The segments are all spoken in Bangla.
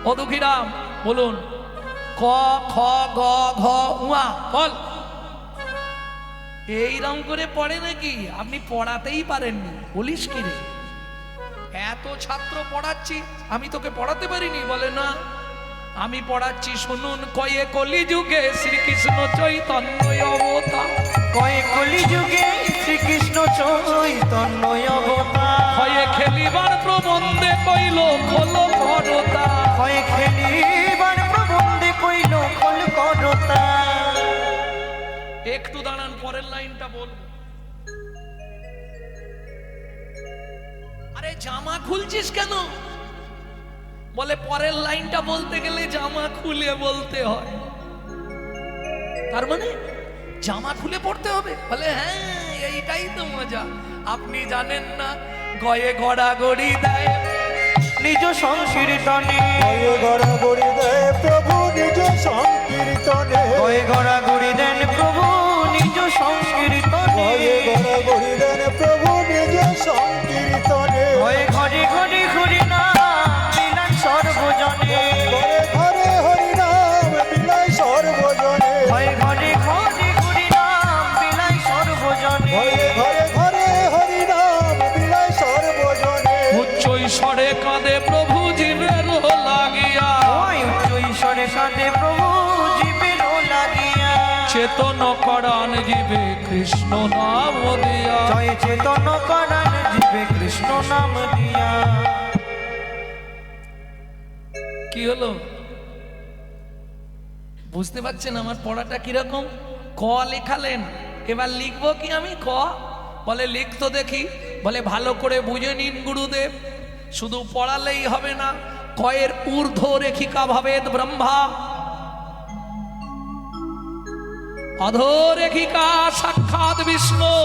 ও দুঃখীরাম বলুন, ক খ গ ঘ উয়া বল। এইরকম করে পড়ে নাকি? আপনি পড়াতেই পারেননি, বলিস কি রে? এত ছাত্র পড়াচ্ছি, আমি তোকে পড়াতে পারিনি? বলে না, আমি পড়াচ্ছি শুনুন। কয়ে কলিযুগে শ্রীকৃষ্ণ চৈতন্য অবতার, কয়ে কলিযুগে শ্রীকৃষ্ণ চৈতন্য অবতার, হয়ে খেলিবার প্রবন্ধে কইল খোল করতা, হয়ে খেলিবার প্রবন্ধে কইল খোল করতা। একটু দাঁড়ান, পরের লাইনটা বলবো। আরে জামা খুলছিস কেন? বলে পরের লাইনটা বলতে গেলে জামা খুলে বলতে হয়। তার মানে জামা খুলে পড়তে হবে? বলে হ্যাঁ, এইটাই তো মজা। আপনি জানেন না, গয়ে গড়াগড়ি দেয় নিজ সংকীর্তনে, গয়ে গড়াগড়ি দেয় প্রভু নিজ সংকীর্তনে, গয়ে গড়াগড়ি দেন প্রভু নিজ সংকীর্তনে, গয়ে গড়াগড়ি দেন প্রভু নিজ সংকীর্তনে, হয়ে ঘরে ঘরে হরি নাম বিলান সর্বজনে, ঘরে ঘরে হরি নাম বিলায় সর্বজনে, হয়ে ঘরে ঘরে হরি নাম বিলায় সর্বজনে, ঘরে ঘরে ঘরে হরি নাম বিলায় সর্বজনে, উচ্চ ঈশ্বরে কাঁদে প্রভু জীবের লাগিয়া, ওই উচ্চ ঈশ্বরে কাঁদে প্রভু জীবের লাগিয়া, চেতন করান জীবে কৃষ্ণ নাম দিয়া। জয় চেতন করান জীবে কৃষ্ণ নাম দিয়া। কি হলো বুঝতে পারছেন আমার পড়াটা কিরকম? ক লেখালেন, এবার লিখবো কি আমি ক? বলে লিখ তো দেখি। বলে ভালো করে বুঝে নিন গুরুদেব, শুধু পড়ালেই হবে না, কয়ের ঊর্ধ্ব রেখিকা ভবেদ ব্রহ্মা, অধোরেখিকা সাক্ষাৎ বিষ্ণু,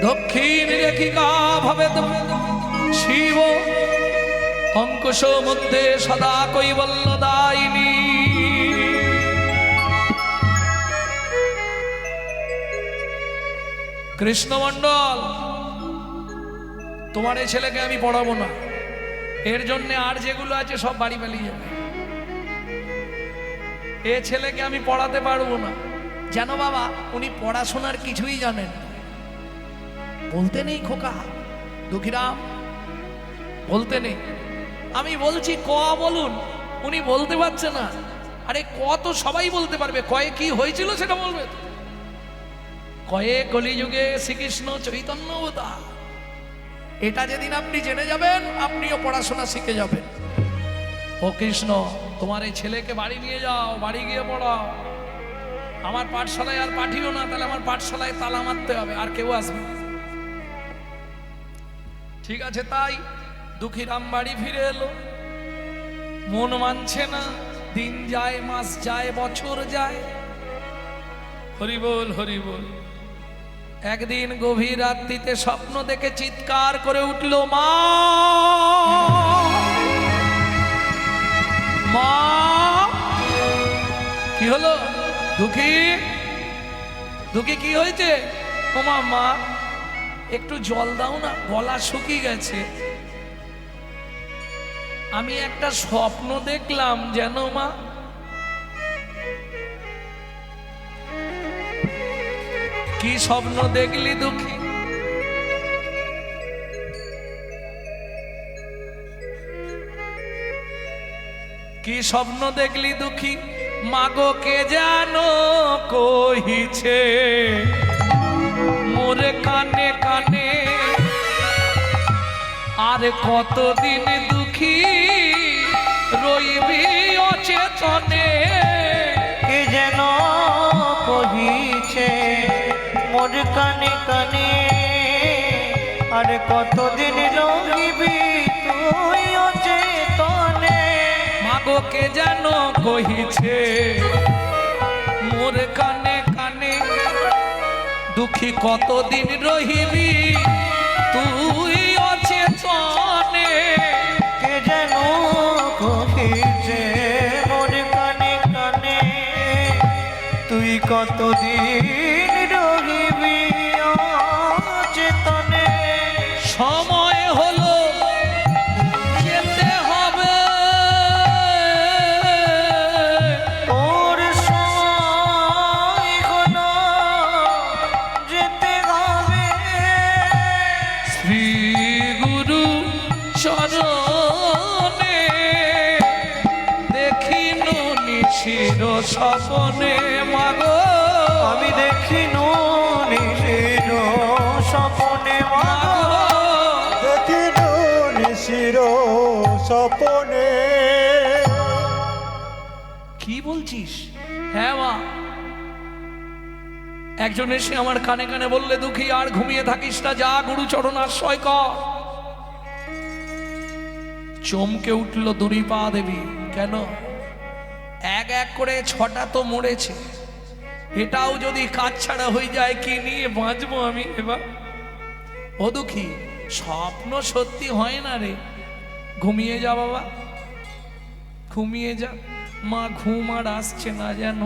দক্ষিণ রেখিকা ভবেদ শিব, অঙ্কুশ মধ্যে সদা কৈবল্যদায়িনী। কৃষ্ণমণ্ডল, তোমার এই ছেলেকে আমি পড়াবো না, এর জন্য আর যেগুলো আছে সব বাড়ি পালিয়ে যাবে। এ ছেলেকে আমি পড়াতে পারবো না। জানো বাবা, উনি পড়াশোনার কিছুই জানেন না। বলতে নেই খোকা, দুঃখীরাম বলতে নেই। আমি বলছি ক বলুন, উনি বলতে পারছে না। আরে ক তো সবাই বলতে পারবে, কয়ে কি হয়েছিল সেটা বলবে তো। কয়ে কলিযুগে শ্রীকৃষ্ণ চৈতন্য অবতার, এটা যেদিন আপনি জেনে যাবেন, আপনিও পড়াশোনা শিখে যাবেন। ও কৃষ্ণ, তোমার এই ছেলেকে বাড়ি নিয়ে যাও, বাড়ি গিয়ে পড়াও। আমার পাঠশালায় আর পাঠিও না, তাহলে আমার পাঠশালায় তালা মারতে হবে, আর কেউ আসবে না। ঠিক আছে, তাই দুঃখীরাম বাড়ি ফিরে এলো। মন মানছে না, দিন যায়, মাস যায়, বছর যায়। হরি বল, হরি বল। একদিন গভীর রাত্রিতে স্বপ্ন দেখে চিৎকার করে উঠল, মা মা। কি হলো দুঃখী? দুঃখী কি হয়েছে? ও মা, মা একটু জল দাও না, গলা শুকিয়ে গেছে। আমি একটা স্বপ্ন দেখলাম, যেন মা। কি স্বপ্ন দেখলি দুঃখী? কি স্বপ্ন দেখলি দুঃখী? মাগো কে জানো কহিছে মোরে কানে কানে, আর কতদিন দুঃখী রইবি অচেতনে। কে যেন কহিছে মোর কানে কানে, আর কতদিন রহিবি তুই অচেতনে। মাগো কে যেন কহিছে মোর কানে কানে, দুঃখী কতদিন রহিবি তুই অচেতনে। কে যেন কহিছে মোর কানে কানে, তুই কতদিন রহিবি অচেতনে। সময় হলো যেতে চরণে দেখিনু নিশির স্বপনে মাগো আমি দেখিনু নিশির স্বপনে মাগো দেখিনু নিশির স্বপনে। কি বলছিস? হ্যাঁ মা। একজন এসে আমার কানে কানে বললে, দুঃখী আর ঘুমিয়ে থাকিস না, যা গুরুচরণ আশ্রয় কর। চমকে উঠল দুরিপা দেবী। কেন? এক এক করে 6টা তো মরেছে, এটাও যদি কাজ ছাড়া হয়ে যায় কি নিয়ে বাঁচবো আমি এবার? ও দুঃখী, স্বপ্ন সত্যি হয় না রে। ঘুমিয়ে যা বাবা, ঘুমিয়ে যা। মা ঘুম আর আসছে না যেন,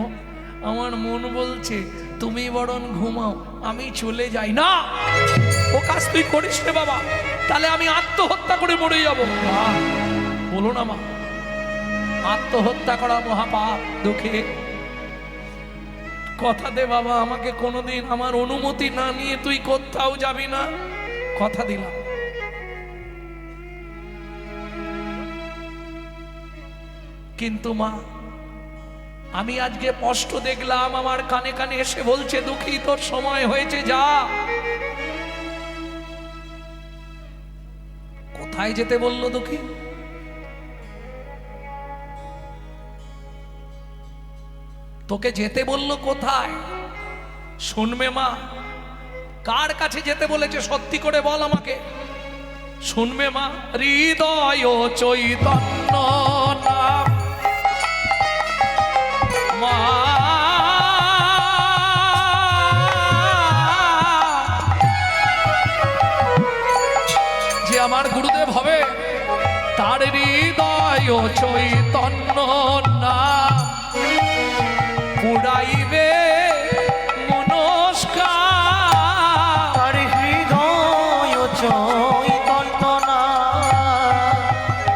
আমার মন বলছে তুমি বরং ঘুমাও, আমি চলে যাই। না, ও কাজ তুই করিস রে বাবা, তাহলে আমি আত্মহত্যা করে মরে যাব। বলো না মা, আত্মহত্যা করা মহাপাপ। দুঃখে কথা দে বাবা, আমাকে কোনোদিন আমার অনুমতি না নিয়ে তুই কোথাও যাবি না, কথা দিলাম। কিন্তু মা, আমি আজকে স্পষ্ট দেখলাম আমার কানে কানে এসে বলছে, দুঃখী তোর সময় হয়েছে, যা। কোথায় যেতে বললো দুঃখী? তোকে যেতে বললো কোথায়? শুনবে মা, কার কাছে যেতে বলেছে সত্যি করে বল আমাকে। শুনবে মা, হৃদয় চৈতন্য নাম মা, যে আমার গুরুদেব হবে, তার হৃদয় চৈতন্য নাম পুরাইবে মনস্কার। তার হৃদয় চৈতন্য নাম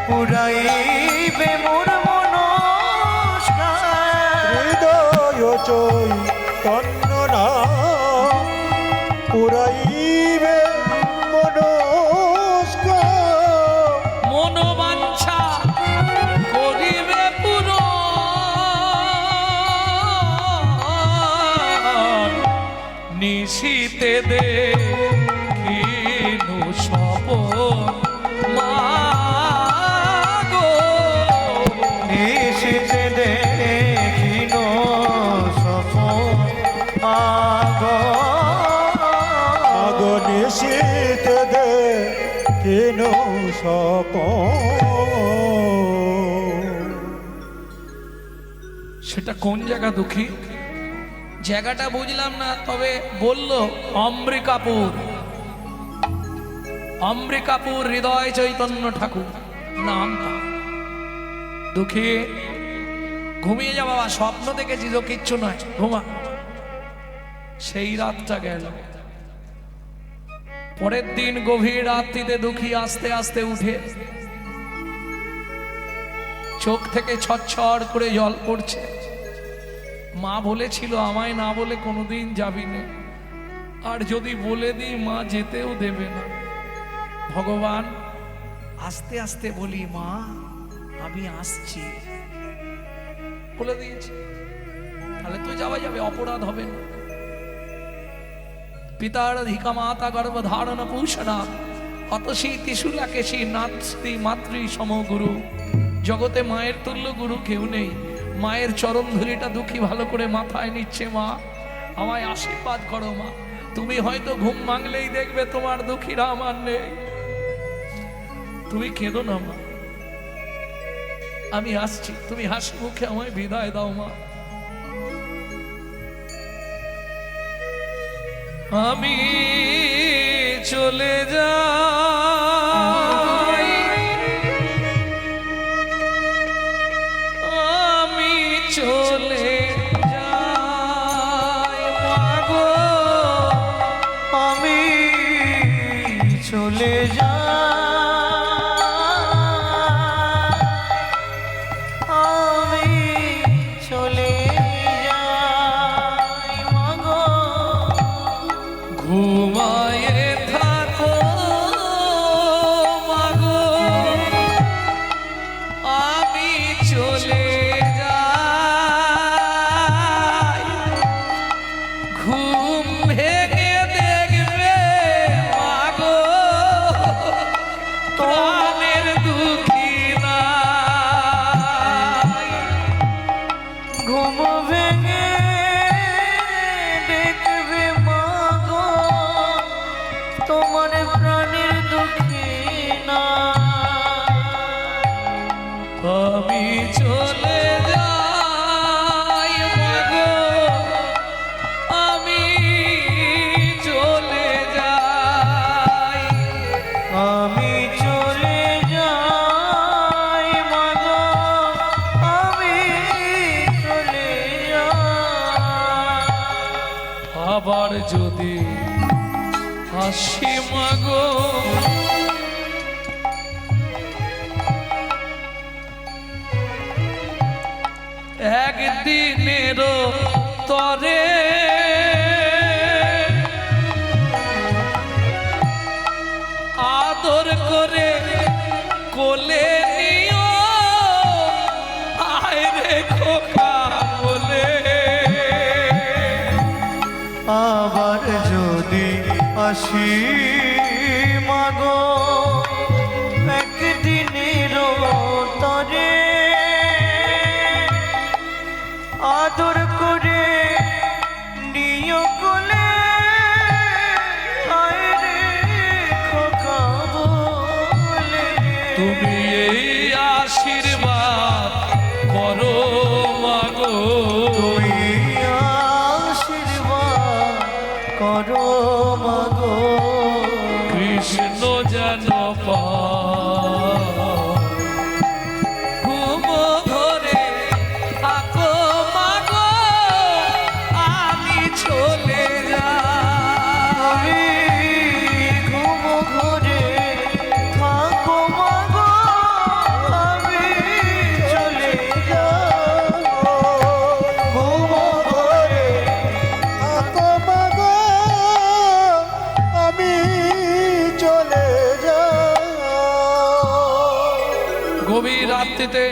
পুরাইবে মোর মনস্কার। হৃদয় চৈতন্য নাম পুরাইবে মনস্কার। মনোবাঞ্ছা করিবে পূরণ, নিশীতে দেখিনু স্বপন মাগো। নিশীতে দেখিনু স্বপন আগো। আগো নিশীথ দেখিনু স্বপন। সেটা কোন জায়গা দুঃখী? জায়গাটা বুঝলাম না, তবে বলল অম্বিকাপুর। অম্বিকাপুর হৃদয় চৈতন্য ঠাকুর নামটা। দুঃখী ঘুমিয়ে যা বাবা, স্বপ্ন দেখেছি তো, কিচ্ছু নয়, ঘুমা। সেই রাতটা গেল। পরের দিন গভীর রাত্রিতে দুঃখী আস্তে আস্তে উঠে, চোখ থেকে ছটছট করে জল পড়ছে। মা বলেছিল আমায় না বলে কোনোদিন যাবি না, আর যদি বলে দিই মা যেতেও দেবে না। ভগবান, আস্তে আস্তে বলি মা আমি আসছি, বলে দিয়েছি, তাহলে তো যাওয়া যাবে, অপরাধ হবে না। পিতার ধিকা মাতা গর্ভধারণ পুষণা অতসী ত্রিশুলা কেশী নাত্রী মাতৃ সমগুরু। জগতে মায়ের তুল্য গুরু কেউ নেই। মায়ের চরণ ধুলিটা দুঃখী ভালো করে মাথায় নিচ্ছে। মা আমায় আশীর্বাদ করো মা। তুমি হয়তো ঘুম ভাঙলেই দেখবে তোমার দুঃখীরা আমার নেই। তুমি কেঁদো না মা, আমি আসছি, তুমি হাসি মুখে আমায় বিদায় দাও মা। আমি চলে যাই, আমি চলে যাই মাগো, আমি চলে যাই, আমি চলে যাই মাগো। ঘুমায়ে থাকো আমি চলে যাই মাগো, আমি চলে যাই। আমি চলে যাই মাগো, আমি চলে যাই। আবার যদি আসি মাগো, একদিনেরও তরে আদর করে কোলে নিও, আয় রে খোকা বলে। আবার যদি আসি মাগো, একদিনেরও তরে আদর করে নিও কোলে, আয় রে খোকা বলে। তুমি এই আশীর্বাদ করো মাগো, তুমি আশীর্বাদ করো মাগো, কৃষ্ণ যেন ঘুম ধরে থাকো মাগো, আমি চলে যাই। ঘুম ঘরে থাকো মাগো, আমি চলে যাই। ঘুম ঘরে থাকো মাগো, আমি চলে যাই। গভীর রাত্রিতে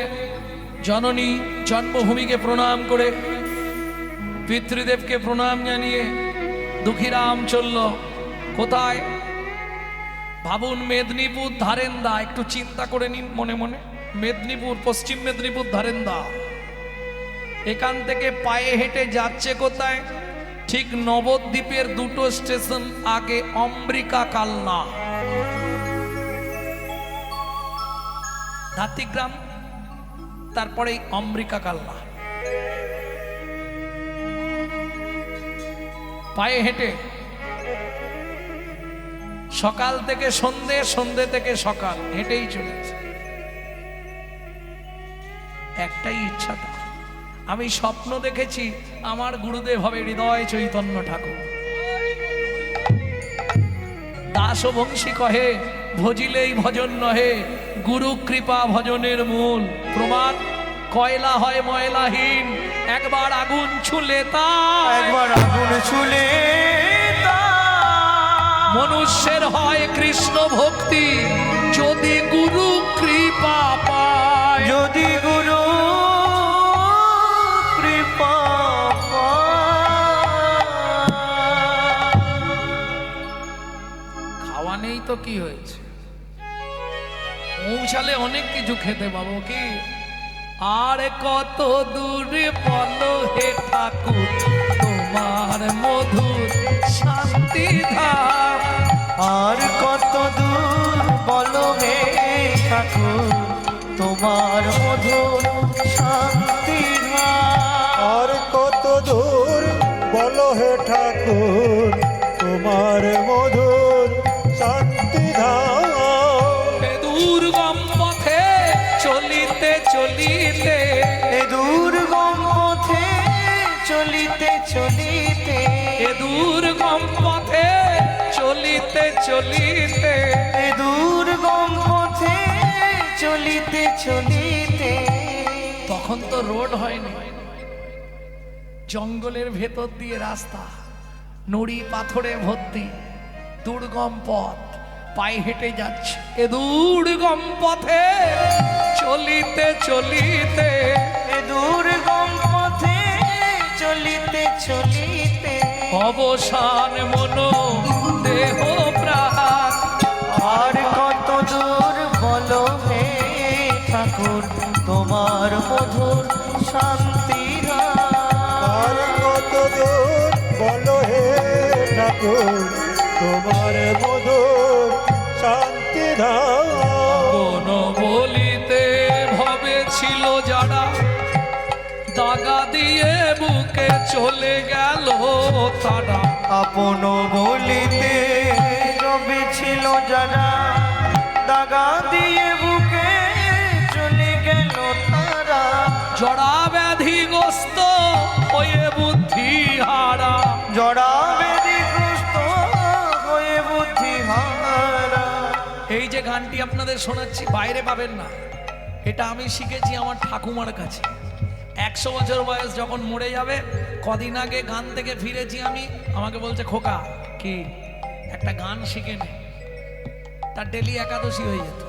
জননী জন্মভূমিকে প্রণাম করে, পিতৃদেবকে প্রণাম জানিয়ে দুঃখীরাম চলল কোথায়? ভাবুন, মেদিনীপুর ধারেন্দা। একটু চিন্তা করে নিন মনে মনে। মেদিনীপুর, পশ্চিম মেদিনীপুর ধারেন্দা। এখান থেকে পায়ে হেঁটে যাচ্ছে কোথায়? ঠিক নবদ্বীপের দুটো স্টেশন আগে অম্বিকা কালনা। ধাত্রীগ্রাম, তারপরে অম্বিকা কালনা। পায়ে হেঁটে সকাল থেকে সন্ধে, সন্ধে থেকে সকাল, হেঁটেই চলেছে। একটাই ইচ্ছা তার, আমি স্বপ্ন দেখেছি আমার গুরুদেব হবে হৃদয় চৈতন্য ঠাকুর। দাস বংশী কহে ভজিলেই ভজন নহে, গুরু কৃপা ভজনের মূল। প্রমাণ, কয়লা হয় ময়লাহীন, একবার আগুন ছুলে তা, একবার আগুন ছুলে তা। মনুষ্যের হয় কৃষ্ণ ভক্তি, যদি গুরু কৃপা পায়। যদি গুরু কৃপা খাওয়া নেই তো কি হয়েছে, পৌঁছালে অনেক কিছু খেতে পাবো। কি আর কত দূরে বলো হে ঠাকুর, তোমার মধুর শান্তি ধাম। আর কত দূর বলো হে ঠাকুর, তোমার মধুর শান্তি আর কত দূর বলো হে ঠাকুর, তোমার মধুর শান্তি ধাম। এ দুর্গম পথে চলিতে চলিতে, এ দুর্গম পথে চলিতে চলিতে, এ দুর্গম পথে চলিতে চলিতে, এ দুর্গম পথে চলিতে চলিতে। তখন তো রোড হয়নি, জঙ্গলের ভেতর দিয়ে রাস্তা, নুড়ি পাথরে ভর্তি, দুর্গম পথ, পায়ে হেঁটে যাচ্ছে। এ দুর্গম পথে চলিতে চলিতে, এ দুর্গম পথে চলিতে চলিতে, অবসান মনো দেহ প্রাণ। আর কত দূর বলো হে ঠাকুর, তোমার মধুর শান্তি আর কত দূর বলো হে ঠাকুর, তোমার মধুর শান্তি ধাম। কোন বলিতে ভবে দাগা দিয়ে বুকে চলে গেল তারা। আপন বলিতে রবি ছিল যারা, দাগা দিয়ে বুকে চলে গেল তারা। জড়া ব্যাধিগ্রস্ত হয়ে বুদ্ধি হারা, জড়া ব্যাধিগ্রস্ত হয়ে বুদ্ধি হারা। এই যে গানটি আপনাদের শোনাচ্ছি বাইরে পাবেন না, এটা আমি শিখেছি আমার ঠাকুমার কাছে। 100 বছর বয়স যখন মরে যাবে, কদিন আগে গান থেকে ফিরেছি আমি, আমাকে বলছে খোকা কি একটা গান শিখে নে। তার ডেলি একাদশী হয়ে যেত।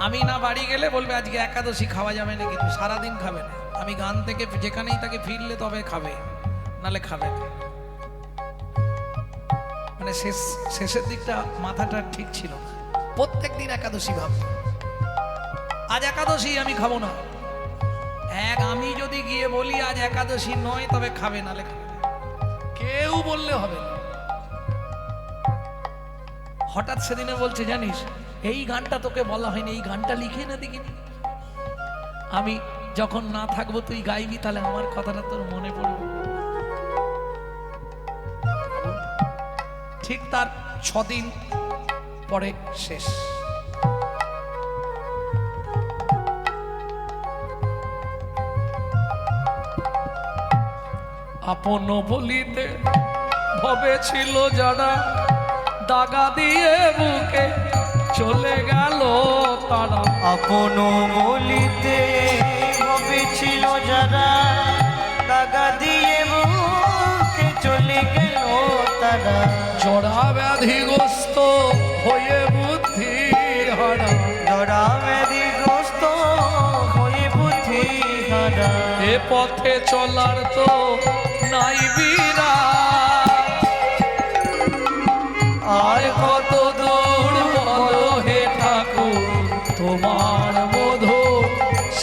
আমি না বাড়ি গেলে বলবে আজকে একাদশী খাওয়া যাবে না, কিন্তু সারাদিন খাবে না। আমি গান থেকে যেখানেই তাকে ফিরলে তবে খাবে, নালে খাবে না। মানে শেষের দিকটা মাথাটা ঠিক ছিল না। প্রত্যেক দিন একাদশী ভাব, আজ একাদশী আমি খাবো না। আমি যদি গিয়ে বলি আজ একাদশী নয়, তবে খাবে, নালে খাবে। কেউ বললে হবে না। হঠাৎ সেদিনে বলছে জানিস এই গানটা তোকে বলা হয়নি, এই গানটা লিখে না দেখিনি। আমি যখন না থাকবো তুই গাইবি, তাহলে আমার কথাটা তোর মনে পড়বে। ঠিক তার 6 দিন পরে শেষ। আপন বলিতে ভবে ছিল যারা, দাগা দিয়ে বুকে চলে গেল তারা। আপন বলিতে ভবে ছিল যারা, দাগা দিয়ে বুকে চলে গেল তারা। জড়া ব্যাধিগ্রস্ত হয়ে বুদ্ধি হারা, জড়া ব্যাধিগ্রস্ত হয়ে বুদ্ধি হারা। এ পথে চলার তো নাই বিরা, আর কত দূর বলো হে ঠাকুর তোমার মধু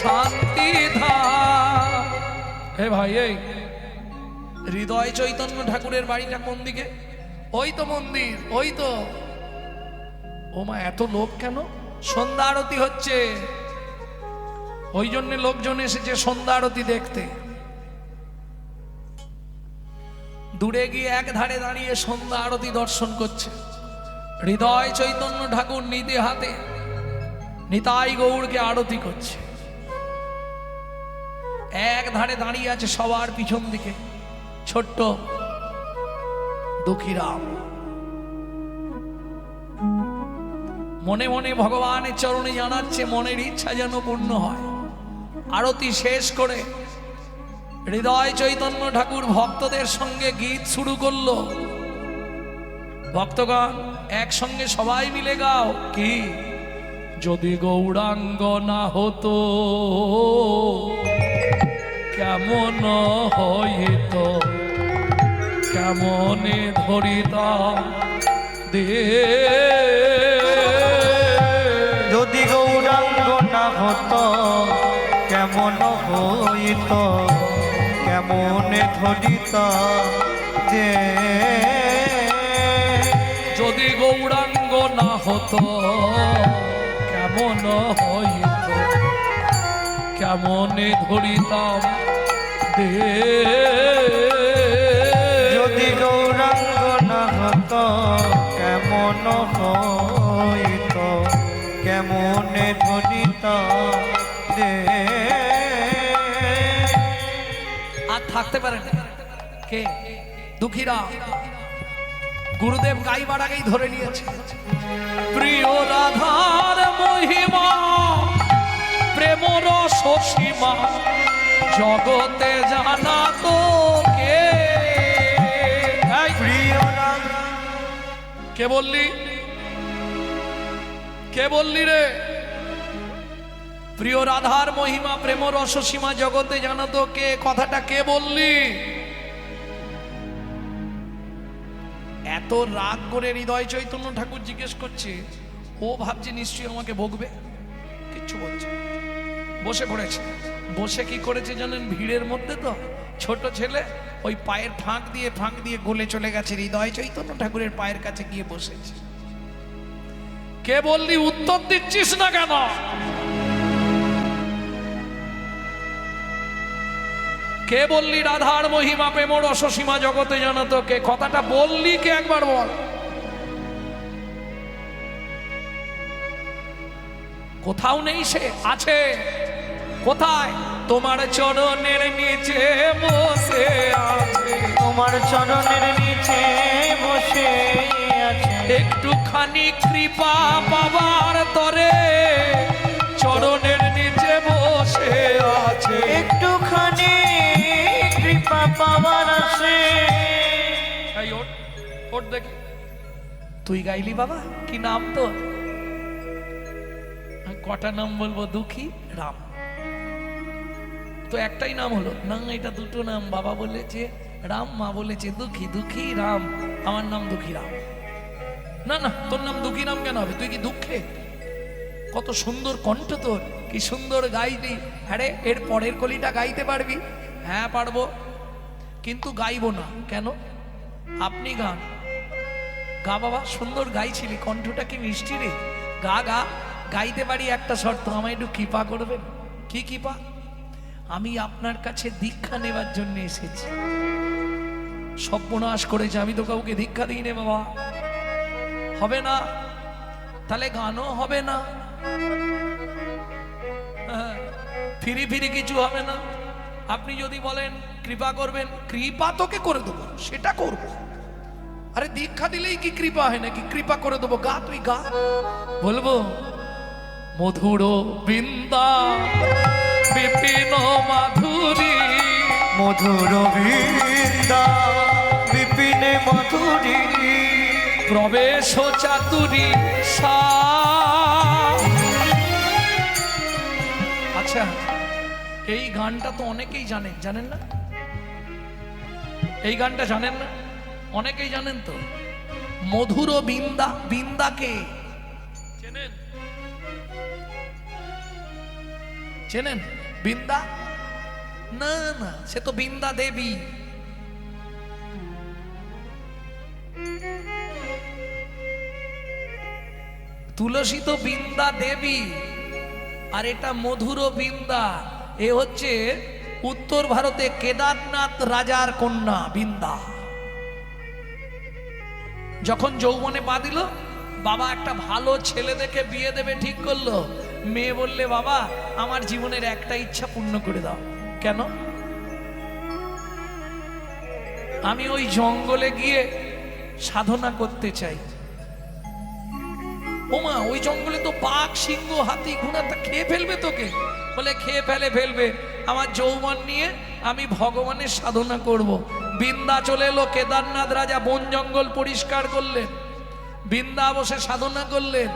শান্তি ধাম। হে ভাই, এই হৃদয় চৈতন্য ঠাকুরের বাড়িটা কোন দিকে? ওই তো মন্দির, ওই তো। ও মা, এত লোক কেন? সন্ধ্যা আরতি হচ্ছে, ওই জন্য লোকজন এসেছে সন্ধ্যা আরতি দেখতে। দূরে গিয়ে এক ধারে দাঁড়িয়ে সন্ধ্যা আরতি দর্শন করছে। হৃদয় চৈতন্য ঠাকুর নিতে হাতে নিতাই গৌরকে আরতি করছে। এক ধারে দাঁড়িয়ে আছে সবার পিছন দিকে ছোট্ট দুঃখীরাম। মনে মনে ভগবানের চরণে জানাচ্ছে মনের ইচ্ছা যেন পূর্ণ হয়। আরতি শেষ করে হৃদয় চৈতন্য ঠাকুর ভক্তদের সঙ্গে গীত শুরু করলো। ভক্তগণ একসঙ্গে সবাই মিলে গাও, কি যদি গৌরাঙ্গ না হতো কেমন হইত, কেমনে ধরিতাম দে। যদি গৌরাঙ্গ না হতো কেমন হইত, কেমনে ধরিত দে। যদি গৌরাঙ্গ না হতো কেমন হইত, কেমনে ধরিতাম দে। যদি গৌরাঙ্গ না হতো কেমন হইত, কেমনে ধরিত দে। আর থাকতে পারে না কে? দুঃখীরা গুরুদেব গাইবার আগেই ধরে নিয়েছে। প্রিয় রাধার মহিমা প্রেম রস সীমা জগতে জানা তো কে? প্রিয় রাধা, কে বললি? কে বললি রে? প্রিয় রাধার মহিমা প্রেম রস সীমা জগতে জানা তো কে, কথাটা কে বললি? এত রাগ করে হৃদয় চৈতন্য ঠাকুর জিজ্ঞেস করছে, ও ভাবছে নিশ্চয়ই আমাকে বকবে, কিচ্ছু বলছে। বসে পড়েছে। বসে কি করেছে জানেন? ভিড়ের মধ্যে তো ছোট ছেলে ওই পায়ের ফাঁক দিয়ে গলে চলে গেছে, হৃদয় চৈতন্য ঠাকুরের পায়ের কাছে গিয়ে বসেছে। কে বললি? উত্তর দিচ্ছিস না কেন? কে বললি রাধার মহিমা প্রেম রসসীমা জগতে জানা তোকে? কথাটা বললি কে একবার বল। কোথাও নেই, সে আছে কোথায়? তোমার চরণের নিচে বসে আছে, তোমার চরণের নিচে বসে আছে। একটুখানি কৃপা পাবার তরে চরণের নিচে বসে আছে। একটুখানি কৃপা পাওয়ার আসে। এই ওঠ, ওঠ দেখি। তুই গাইলি বাবা? কি নাম তোর? কটা নাম বলবো? দুঃখী রাম। তো একটাই নাম হলো না? এটা দুটো নাম। বাবা বলেছে রাম, মা বলেছে দুঃখী। দুঃখী রাম, আমার নাম দুঃখী রাম। না না, তোর নাম দুঃখী রাম কেন হবে? তুই কি দুঃখে? কত সুন্দর কণ্ঠ তোর, কি সুন্দর গাইলি। আরে এর পরের কলিটা গাইতে পারবি? হ্যাঁ পারবো, কিন্তু গাইবো না। কেন? আপনি গান। গা বাবা, সুন্দর গাইছিলি, কণ্ঠটা কি মিষ্টি রে। গা গা। গাইতে পারি, একটা শর্ত, আমায় একটু কৃপা করবেন। কি কৃপা? আমি আপনার কাছে দীক্ষা নেবার জন্য এসেছি। সর্বনাশ করেছে, আমি তো কাউকে দীক্ষা দিই নে বাবা। হবে না, তাহলে গানও হবে না, ফিরি ফিরি কিছু হবে না। আপনি যদি বলেন কৃপা করবেন, কৃপা তোকে করে দেবো, সেটা করবো। আরে দীক্ষা দিলেই কি কৃপা হয় নাকি? কৃপা করে দেবো, গা, তুই গা। বলবো মধুর বৃন্দা বিপিন মাধুরী, মধুর বৃন্দা বিপিনে মধুরী, প্রবেশ চাতুরী সা। আচ্ছা, এই গানটা তো অনেকেই জানেন, জানেন না? এই গানটা জানেন না? অনেকেই জানেন তো। মধুর বৃন্দা, বৃন্দাকে চেনেন? চেনেন বৃন্দা? না না, সে তো বৃন্দা দেবী। তুলসী তো বৃন্দা দেবী, আর এটা মধুর বৃন্দা। এ হচ্ছে উত্তর ভারতে কেদারনাথ রাজার কন্যা বৃন্দা। যখন যৌবনে পা দিল, বাবা একটা ভালো ছেলে দেখে বিয়ে দেবে ঠিক করলো। মেয়ে বললে, বাবা আমার জীবনের একটা ইচ্ছা পূর্ণ করে দাও। কেন? আমি ওই জঙ্গলে গিয়ে সাধনা করতে চাই। ওমা, ওই জঙ্গলে তো বাঘ, সিংহ, হাতি, ঘোড়া, তা খেয়ে ফেলবে তোকে। বলে খেয়ে ফেলবে, আমার যৌবন নিয়ে আমি ভগবানের সাধনা করব। বৃন্দা চলে এলো, কেদারনাথ রাজা বন জঙ্গল পরিষ্কার করলেন, বৃন্দা বসে সাধনা করলেন।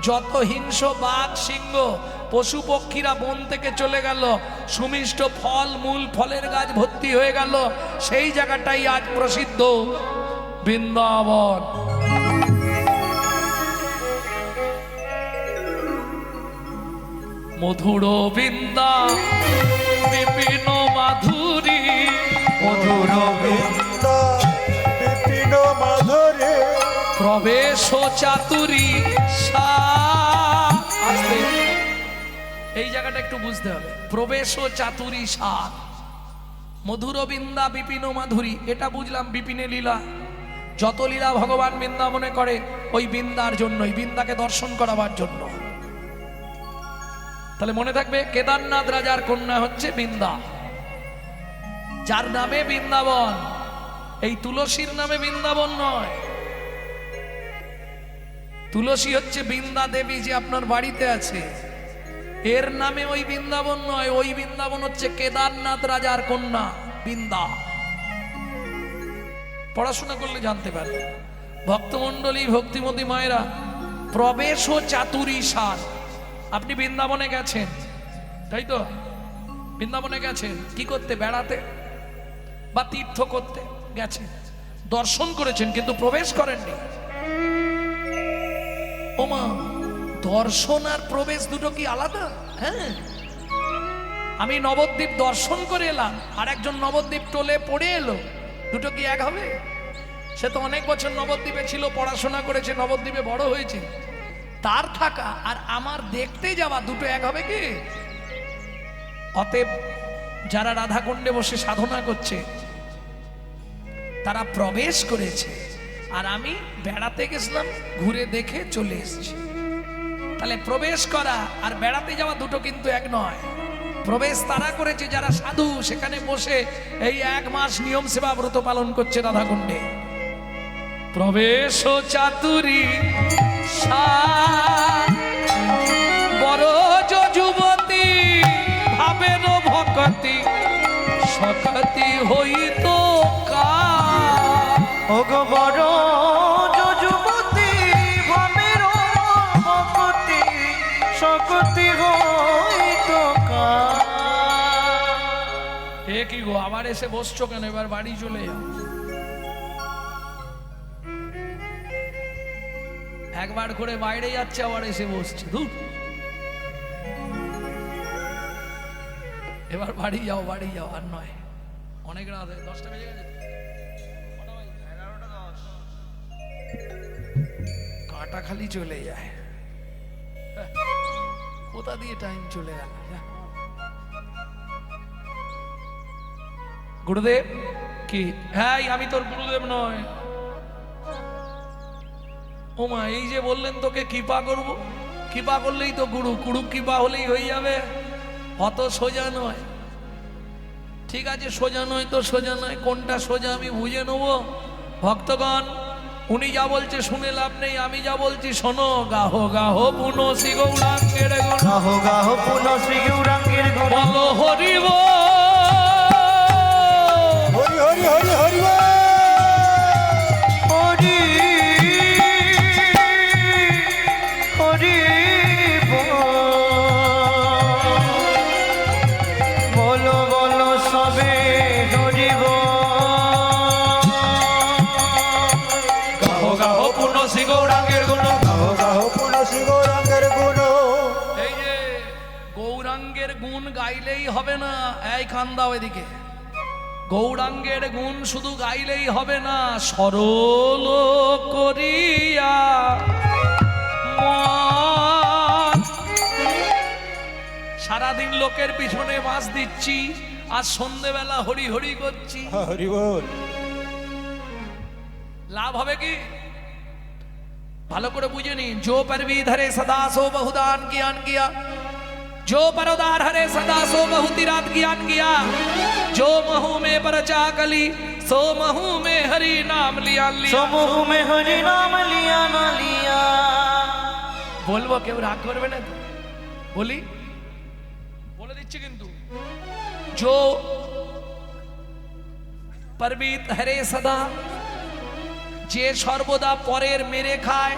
যত হিংস্র বাঘ, সিংহ, পশু পক্ষীরা বন থেকে চলে গেল, সুমিষ্ট ফল মূল, ফলের গাছ ভর্তি হয়ে গেল। সেই জায়গাটাই আজ প্রসিদ্ধ বৃন্দাবন। মধুর বৃন্দা বিপিন মাধুরী, মধুর বৃন্দা বিপিন মাধুরী, প্রবেশ চাতুরী সা। আস্তে, এই জায়গাটা একটু বুঝতে হবে। প্রবেশ চাতুরী সা, মধুর বৃন্দা বিপিন মাধুরী, এটা বুঝলাম বিপিনে লীলা। যত লীলা ভগবান বৃন্দাবনে করে ওই বৃন্দার জন্যই, বৃন্দাকে দর্শন করাবার জন্য। তাহলে মনে থাকবে, কেদারনাথ রাজার কন্যা হচ্ছে বৃন্দা, যার নামে বৃন্দাবন। এই তুলসীর নামে বৃন্দাবন নয়। তুলসী হচ্ছে বৃন্দা দেবী, যে আপনার বাড়িতে আছে, এর নামে ওই বৃন্দাবন নয়। ওই বৃন্দাবন হচ্ছে কেদারনাথ রাজার কন্যা বৃন্দা। পড়াশোনা করলে জানতে পারবে। ভক্তমণ্ডলী, ভক্তিমতী মায়েরা, প্রবেশ ও চাতুরী সার। আপনি বৃন্দাবনে গেছেন, তাই তো? বৃন্দাবনে গেছেন কি করতে? বেড়াতে বা তীর্থ করতে গেছেন, দর্শন করেছেন, কিন্তু প্রবেশ করেননি। ওমা, দর্শন আর প্রবেশ দুটো কি আলাদা? হ্যাঁ, আমি নবদ্বীপ দর্শন করে এলাম, আর একজন নবদ্বীপ টোলে পড়ে এলো, দুটো কি এক হবে? সে তো অনেক বছর নবদ্বীপে ছিল, পড়াশোনা করেছে, নবদ্বীপে বড় হয়েছে। তার থাকা আর আমার দেখতে যাওয়া দুটো এক হবে কি? অতএব যারা রাধাকুণ্ডে বসে সাধনা করছে তারা প্রবেশ করেছে, আর আমি বেড়াতে গেছিলাম, ঘুরে দেখে চলে এসেছি। তাহলে প্রবেশ করা আর বেড়াতে যাওয়া দুটো কিন্তু এক নয়। প্রবেশ তারা করেছে যারা সাধু, সেখানে বসে এই 1 মাস নিয়ম সেবা ব্রত পালন করছে রাধাকুণ্ডে। প্রবেশ চাতুরী বড় যুবতী ভাবের ভকতি সকতি হইত ওগো বড় যুবতী ভাবের ভকতি সকতি হইত এ কি গো, আবার এসে বসছো কেন? এবার বাড়ি চলে যাও। একবার করে বাইরে যাচ্ছে, আবার এসে বসছে। ধুর, এবার বাড়ি যাও, বাড়ি যাও। আর নয়, অনেক রাত হয়ে 10টা বেজে গেছে। কাটা খালি চলে যায়, কোথা দিয়ে টাইম চলে গেল। গুরুদেব কি? হ্যাঁ, আমি তোর গুরুদেব নয়। ও মা, এই যে বললেন তোকে কৃপা করব, কৃপা করলেই তো গুরু, গুরু কৃপা হলেই হয়ে যাবে, অত সোজা নয়। ঠিক আছে, সোজা নয় তো সোজা নয়, কোনটা সোজা আমি বুঝে নেব। ভক্তগণ, উনি যা বলছে শুনে লাভ নেই, আমি যা বলছি শোনো। গাহো গাহো পুনো শ্রী গৌরাঙ্গের গুণ, গাহো গাহো পুনো শ্রী গৌরাঙ্গের গুণ, বলো হরি বল, হরি হরি হরি হরি বল। হরি হরি বলো বলো সবে হরি গাহো গাহো পুনো শ্রী গৌরাঙ্গের গুণ, গাহো গাহো পুনো শ্রী গৌরাঙ্গের গুণ। এই যে গৌরাঙ্গের গুণ গাইলেই হবে না, এই কান দাও এদিকে। গৌরাঙ্গের গুণ শুধু গাইলেই হবে না, সরল করিয়া মন। সারাদিন লোকের পিছনে বাঁশ দিচ্ছি, আর সন্ধেবেলা হরি হরি করছি, হরি বল। লাভ হবে কি? ভালো করে বুঝে নি। जो परवी धरे सदा सो बहुदान ज्ञान किया, जो परोदार हरे सदा सो बहुतिरात ज्ञान किया, जो महू में परचा कली सो महू में हरि नाम लिया लिया। সমূহ মে হরি নাম লিয়া না লিয়া। বলবো, কেউ রাগ করবে না তো? বলি, বলে দিচ্ছি কিন্তু। जो परवीत हरे सदा, যে সর্বদা পরের মেরে খায়,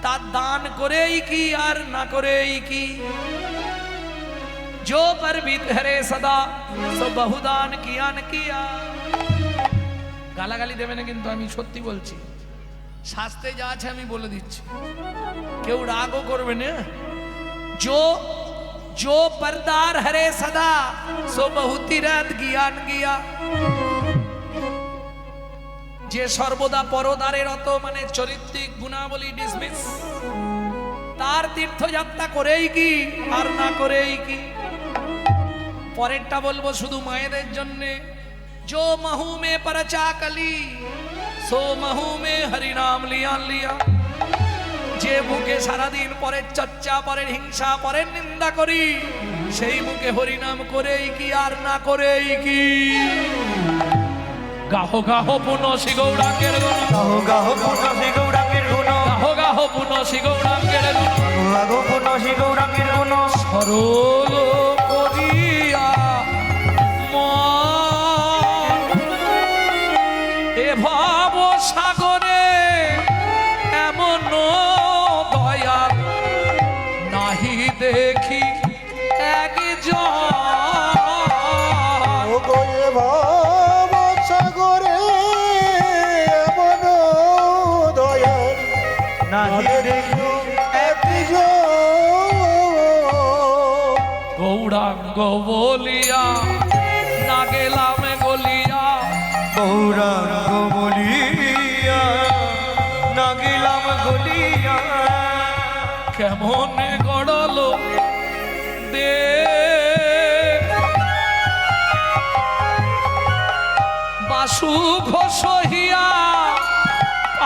তার দান করেই কি আর না করেই কি। जो परवीत हरे सदा सो बहुदान कियान किया। গালাগালি দেবে না কিন্তু, আমি সত্যি বলছি, শাস্ত্রে যা আছে আমি বলে দিচ্ছি, কেউ রাগও করবে না। जो जो परदार हरे सदा सो बहुतिरत ज्ञान किया। যে সর্বদা পরদারের অত মানে চরিত্রিক গুণাবলী ডিসমিস, তার তীর্থযাত্রা করেই কি আর না করেই কি। পরেরটা বলবো শুধু মায়েদের জন্যে। जो महू में परचा कली सो महू में हरि नाम लिया लिया। যে মুখে সারাদিন পরের চর্চা, পরের হিংসা, পরের নিন্দা করি, সেই মুখে হরিনাম করেই কি আর না করেই কি। গাহো গাহো পুনো শ্রী গৌরাঙ্গের গুণ, গাহো গাহো পুনো শ্রী গৌরাঙ্গের গুণ, গাহো গাহো পুনো শ্রী গৌরাঙ্গের গুণ, গাহো পুনো শ্রী গৌরাঙ্গের গুণ। সরল করিয়া মন, এ ভাব সাগরে এমন দয়া নাহি দেখি একজন। ও গো এ ভাব সাগরে এমন দয়াল নাহি দেখি একজন। গৌরাঙ্গ বলিয়া না গেলাম গলিয়া, গৌরাঙ্গ বলিয়া না গেলাম গলিয়া। কেমন গড়ল দে সুখ সহিয়া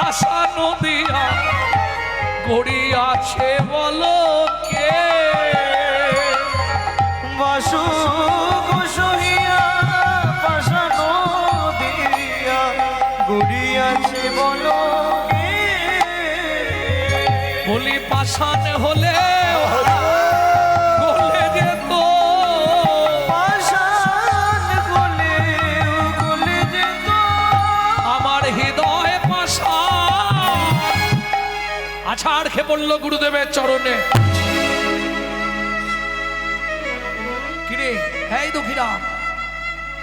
আশা নদিয়া গড়িয়াছে বলো কে? বাসুক সহিয়া পাশানো দিয়া গড়িয়াছে বলো কে? বলি পাষাণ হলে গলে যেত, পাষাণ গলে গলে যেত, আমার হৃদয় পাষাণ। আছাড় খেয়ে পড়ল গুরুদেবের চরণে। কিরে এই দুঃখীরাম,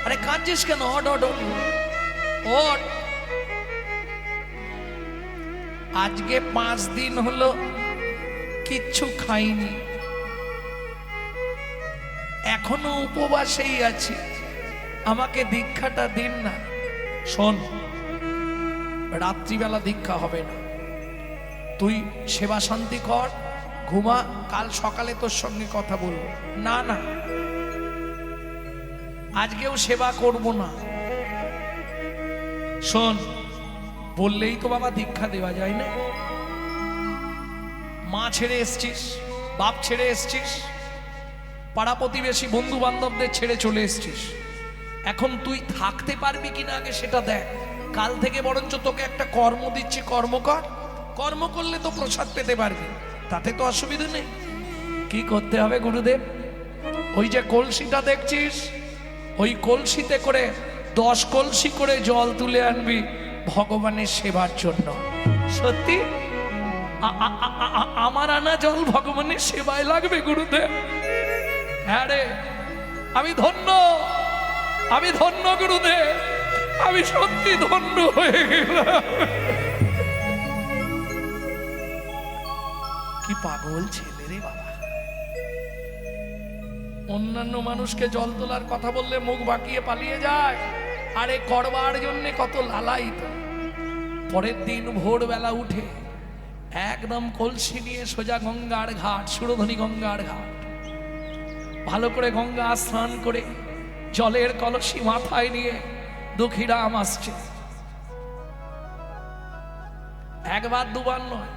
আরে কাঁদছিস কেন? ওঠ ওঠ ওঠ, ওঠ। আজকে 5 দিন হলো কিচ্ছু খাইনি, এখনো উপবাসেই আছি, আমাকে দীক্ষাটা দিন না। শোন, রাত্রিবেলা দীক্ষা হবে না, তুই সেবা শান্তি কর, ঘুমা, কাল সকালে তোর সঙ্গে কথা বলবো। না না, আজকেও সেবা করব না। শোন, বললেই তো বাবা দীক্ষা দেওয়া যায় না। মা ছেড়ে এসছিস, বাপ ছেড়ে এসছিস, পাড়া প্রতিবেশী বন্ধু বান্ধবদের ছেড়ে চলে এসছিস, এখন তুই থাকতে পারবি কিনা আগে সেটা দেখ। কাল থেকে বরঞ্চ তোকে একটা কর্ম দিচ্ছি, কর্ম কর, কর্ম করলে তো প্রসাদ পেতে পারবি, তাতে তো অসুবিধা নেই। কি করতে হবে গুরুদেব? ওই যে কলসিটা দেখছিস, ওই কলসিতে করে 10 কলসি করে জল তুলে আনবি ভগবানের সেবার জন্য। সত্যি আমার আনা জল ভগবানের সেবায় লাগবে গুরুদেব। হ্যাঁ রে, আমি ধন্য, আমি ধন্য গুরুদেব, আমি সত্যি ধন্য হয়ে গেলাম। কি পাগল ছেলে রে বাবা! অন্যান্য মানুষকে জল তোলার কথা বললে মুখ বাঁকিয়ে পালিয়ে যায়, আরে করবার জন্যে কত লালায়িত। পরের দিন ভোরবেলা উঠে একদম কলসি নিয়ে সোজা গঙ্গার ঘাট, সুরধনী গঙ্গার ঘাট, ভালো করে গঙ্গা স্নান করে জলের কলসি মাথায় নিয়ে দুঃখীরাম আসছে। একবার দুবার নয়,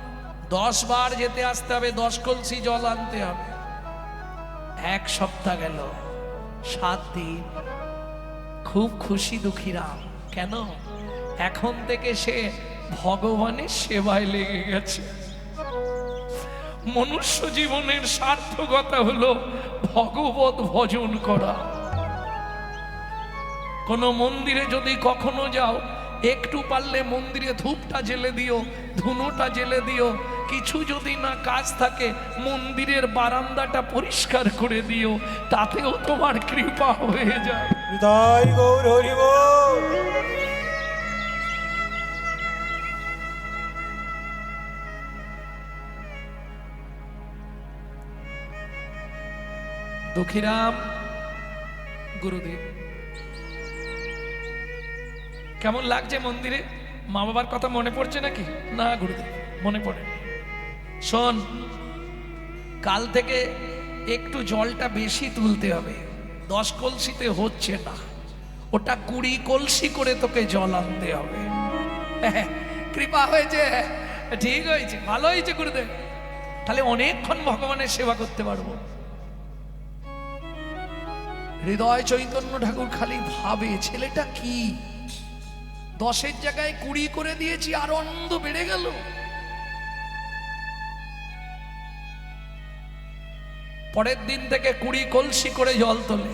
10 বার যেতে আসতে হবে, 10 কলসি জল আনতে হবে। 1 সপ্তাহ গেল, 7 দিন, খুব খুশি দুঃখীরাম। কেন? এখন থেকে সে ভগবানের সেবায় লেগে গেছে। মনুষ্য জীবনের সার্থকতা হলো ভগবত ভজন করা। কোন মন্দিরে যদি কখনো যাও, একটু পারলে মন্দিরে ধূপটা জেলে দিও, ধুনোটা জেলে দিও। কিছু যদি না কাজ থাকে, মন্দিরের বারান্দাটা পরিষ্কার করে দিও, তাতেও তোমার কৃপা হয়ে যায়। হৃদয় গৌর হরি বল। দুঃখীরাম, গুরুদেব কেমন লাগছে মন্দিরে? মা বাবার কথা মনে পড়ছে নাকি? না গুরুদেব, মনে পড়ে। শোন, কাল থেকে একটু জলটা বেশি তুলতে হবে, 10 কলসিতে হচ্ছে না, ওটা 20 কলসি করে তোকে জল আনতে হবে। কৃপা হয়েছে, ঠিক হয়েছে, ভালো হয়েছে গুরুদেব, তাহলে অনেকক্ষণ ভগবানের সেবা করতে পারবো। হৃদয় চৈতন্য ঠাকুর খালি ভাবে, ছেলেটা কি 10-এর জায়গায় 20 করে দিয়েছি, আর আনন্দ বেড়ে গেল। পরের দিন থেকে 20 কলসি করে জল তোলে।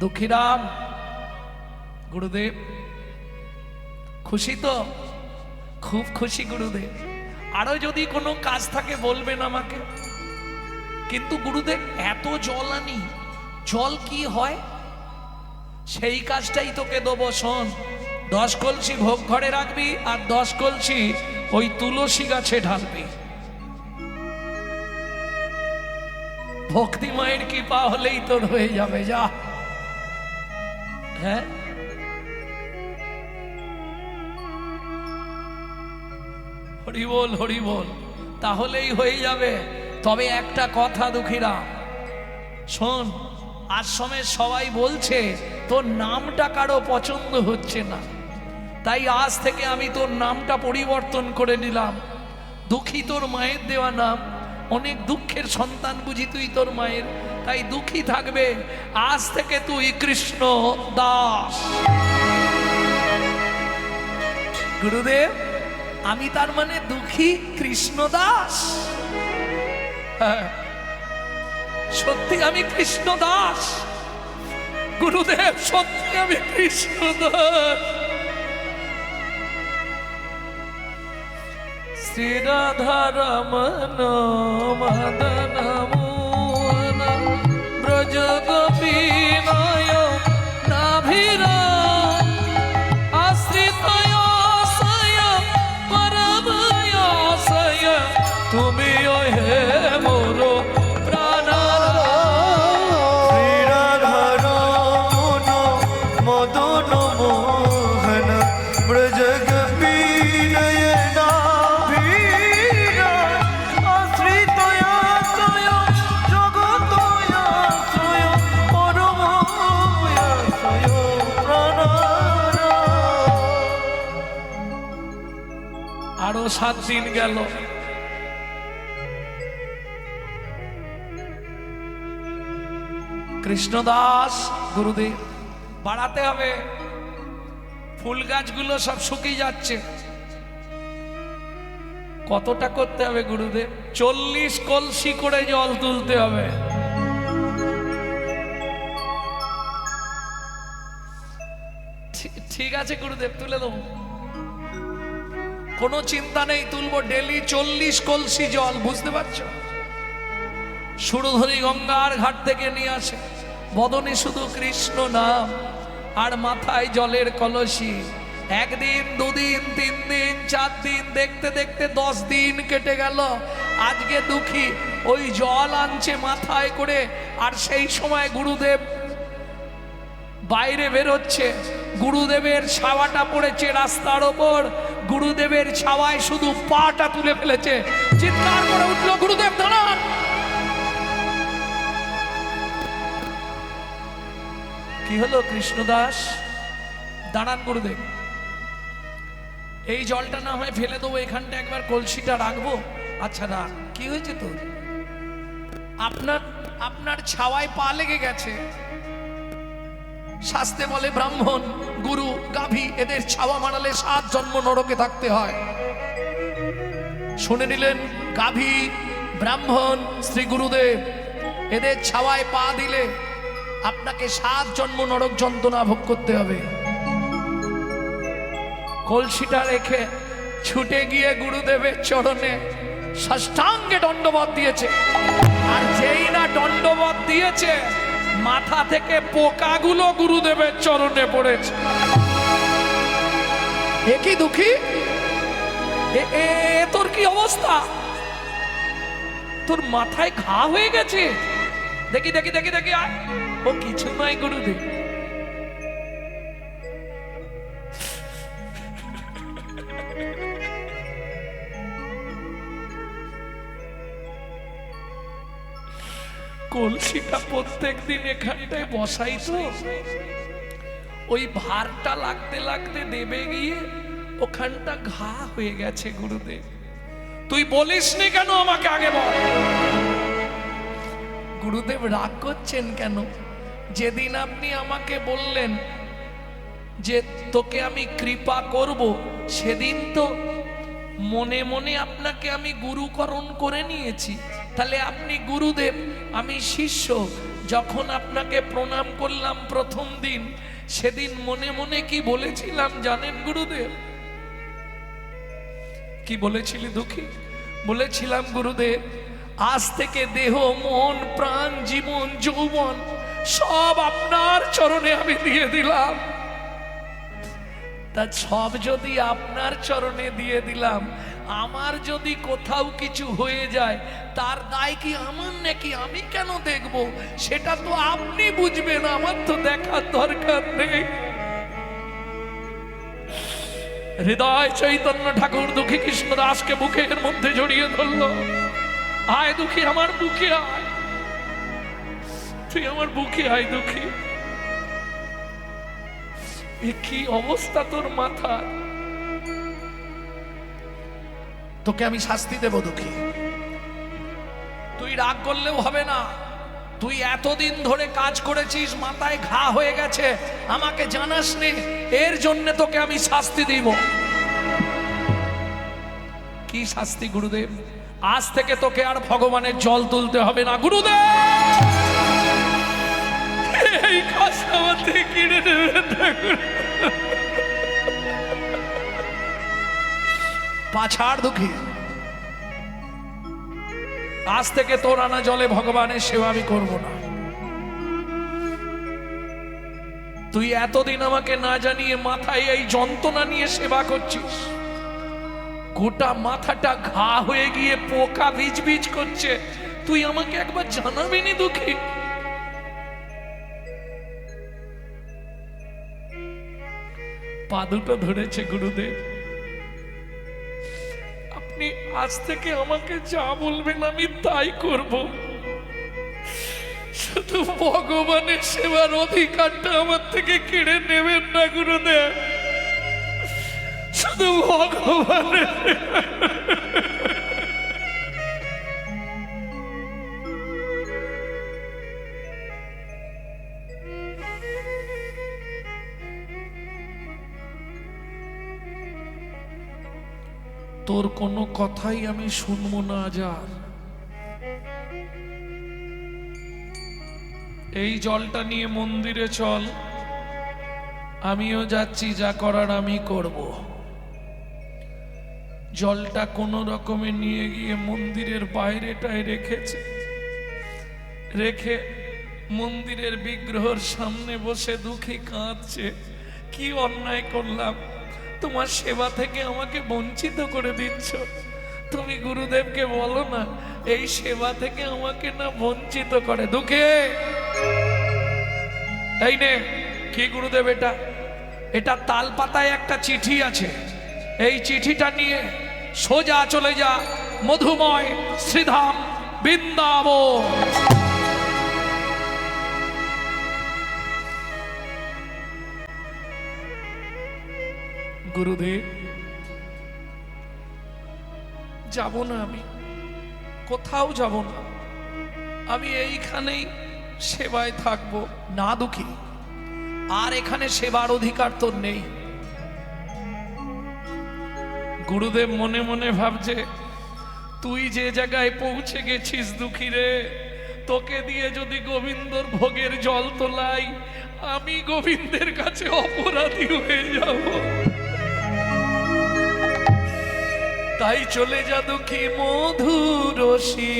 দুঃখীরাম, গুরুদেব খুশি তো? খুব খুশি গুরুদেব। আরো যদি কোনো কাজ থাকে বলবেন আমাকে। কিন্তু গুরুদেব, এত জল আনি, জল কি হয়? সেই কাজটাই তোকে দেবো। শোন, 10 কলসি ভোগ ঘরে রাখবি, আর 10 কলসি ওই তুলসী গাছে ঢালবি। ভক্তি মায়ের কৃপা হলেই তোর হয়ে যাবে। যা, হ্যাঁ, হরি বল, হরি বল, তাহলেই হয়ে যাবে। তবে একটা কথা দুঃখীরা শোন, আশ্রমের সবাই বলছে তোর নামটা কারো পছন্দ হচ্ছে না, তাই আজ থেকে আমি তোর নামটা পরিবর্তন করে নিলাম। দুঃখী তোর মায়ের দেওয়া নাম, অনেক দুঃখের সন্তান বুঝি তুই তোর মায়ের, তাই দুঃখী থাকবে। আজ থেকে তুই কৃষ্ণ দাস। গুরুদেব, আমি তার মানে দুঃখী কৃষ্ণ দাস? হ্যাঁ, সত্যি আমি কৃষ্ণ দাস। গুরুদেব, সত্যি আমি কৃষ্ণ দাস। শ্রী রাধা রমন মদন মোহন ব্রজ গোপীনয় নাভিরা আশ্রিতয়াশয় পরময়াশয় তুমি হে মোর আরো 7 দিন গেল। কৃষ্ণদাস গুরুদেব, বাড়াতে হবে। ফুল গাছগুলো সব শুকিয়ে যাচ্ছে। কতটা করতে হবে গুরুদেব? 40 কলসি করে জল তুলতে হবে। ঠিক আছে গুরুদেব, তুলে দেবো, কোনো চিন্তা নেই, তুলবো। ডেলি 40 কলসি জল, বুঝতে পারছো? সুরধরি গঙ্গার ঘাট থেকে নিয়ে আসে, বদনে শুধু কৃষ্ণ নাম আর মাথায় জলের কলসি। 1 দিন 2 দিন 3 দিন 4 দিন, দেখতে দেখতে 10 দিন কেটে গেল। আজকে দুঃখী ওই জল আনছে মাথায় করে, আর সেই সময় গুরুদেব বাইরে বেরোচ্ছে। গুরুদেবের ছাওয়াটা পড়েছে রাস্তার ওপর, গুরুদেবের ছাওয়ায় শুধু পাটা তুলে ফেলেছে। চিৎকার করে উঠল, গুরুদেব দাঁড়ান। কি হলো কৃষ্ণদাস? দাঁড়ান গুরুদেব, এই জলটা না হয় ফেলে দেবো, এখানটা একবার কলসিটা রাখবো। আচ্ছা রাখ। কি হয়েছে তোর? আপনার ছাওয়ায় পা লেগে গেছে। শাস্ত্রে বলে ব্রাহ্মণ, গুরু, গাভী এদের ছাওয়া মারালে 7 জন্ম নরকে থাকতে হয়। শুনে নিলেন? গাভী, ব্রাহ্মণ, শ্রী গুরুদেব এদের ছাওয়ায় পা দিলে আপনাকে 7 জন্ম নরক যন্ত্রণা ভোগ করতে হবে। কলসিটা রেখে ছুটে গিয়ে গুরুদেবের চরণে সাষ্টাঙ্গে দণ্ডবত দিয়েছে। আর যেই না দণ্ডবত দিয়েছে, মাথা থেকে পোকাগুলো গুরুদেবের চরণে পড়েছে। এ কি দুঃখী, তোর কি অবস্থা? তোর মাথায় ঘা হয়ে গেছে? দেখি দেখি দেখি দেখি। ও কিছু নয় গুরুদেব, কলসিটা প্রত্যেক দিন এখানটায় বসাই তো, ওই ভারটা লাগতে লাগতে দেবে গিয়ে ওখানটা ঘা হয়ে গেছে। গুরুদেব, তুই বলিসনি কেন আমাকে আগে বল? গুরুদেব রাগ করছেন কেন? যেদিন আপনি আমাকে বললেন যে তোকে আমি কৃপা করব, সেদিন তো মনে মনে আপনাকে আমি গুরুকরণ করে নিয়েছি। তাহলে আপনি গুরুদেব, আমি শিষ্য। যখন আপনাকে প্রণাম করলাম প্রথম দিন, সেদিন মনে মনে কি বলেছিলাম জানেন গুরুদেব? কি বলেছিলি দুঃখী? বলেছিলাম গুরুদেব, আজ থেকে দেহ, মন, প্রাণ, জীবন, যৌবন সব আপনার চরণে আমি দিয়ে দিলাম। তা সব যদি আপনার চরণে দিয়ে দিলাম, আমার যদি কোথাও কিছু হয়ে যায়, তার দায় কি আমার নাকি? আমি কেন দেখব? সেটা তো আপনি বুঝবেন, আমার তো দেখার দরকার নেই। হৃদয় চৈতন্য ঠাকুর দুঃখী কৃষ্ণ দাসকে বুকের মধ্যে জড়িয়ে ধরল। আয় দুঃখী, আমার বুকে আয়, তুই আমার বুকে আয় দুঃখী। এ কি অবস্থা তোর মাথার? তোকে আমি শাস্তি দেব দুঃখী, তুই রাগ করলেও হবে না। তুই এতদিন ধরে কাজ করেছিস, মাথায় ঘা হয়ে গেছে, আমাকে জানাসনি, এর জন্য তোকে আমি শাস্তি দিব। কি শাস্তি গুরুদেব? আজ থেকে তোকে আর ভগবানের জল তুলতে হবে না গুরুদেব। এই কষ্ট আমার থেকে কিনে নেবেন না পাছাড় দুঃখী। আজ থেকে তোর আনা জলে ভগবানের সেবা আমি করব না। তুই এতদিন আমাকে না জানিয়ে মাথায় এই যন্ত্রণা নিয়ে সেবা করছিস, গোটা মাথাটা ঘা হয়ে গিয়ে পোকা বীজ বীজ করছে, তুই আমাকে একবার জানাবিনি দুঃখী? পা দুটো ধরেছে গুরুদেব, আপনি আজ থেকে আমাকে যা বলবেন আমি তাই করব, শুধু ভগবানের সেবার অধিকারটা আমার থেকে কেড়ে নেবেন না গুরুদেব, শুধু ভগবানের। তোর কোনো কথাই আমি শুনবো না। যার এই জলটা নিয়ে মন্দিরে চল, আমিও যাচ্ছি, যা করার আমি করব। জলটা কোনো রকমে নিয়ে গিয়ে মন্দিরের বাইরেটায় রেখেছে, রেখে মন্দিরের বিগ্রহের সামনে বসে দুঃখী কাঁদছে। কি অন্যায় করলাম, তোমার সেবা থেকে আমাকে বঞ্চিত করে দিচ্ছ। তুমি গুরুদেবকে বলো না এই সেবা থেকে আমাকে না বঞ্চিত করে। দুঃখে এই নে, কি গুরুদেব এটা? এটা তাল পাতায় একটা চিঠি আছে, এই চিঠিটা নিয়ে সোজা চলে যা মধুময় শ্রীধাম বৃন্দাবন। গুরুদেব যাব না, আমি কোথাও যাব না, আমি এইখানেই সেবায় থাকবো। না দুঃখী, আর এখানে সেবার অধিকার তোর নেই। গুরুদেব মনে মনে ভাবছে তুই যে জায়গায় পৌঁছে গেছিস দুঃখী রে, তোকে দিয়ে যদি গোবিন্দর ভোগের জল তোলাই, আমি গোবিন্দের কাছে অপরাধী হয়ে যাব। তাই চলে যা দুঃখী মধুরসী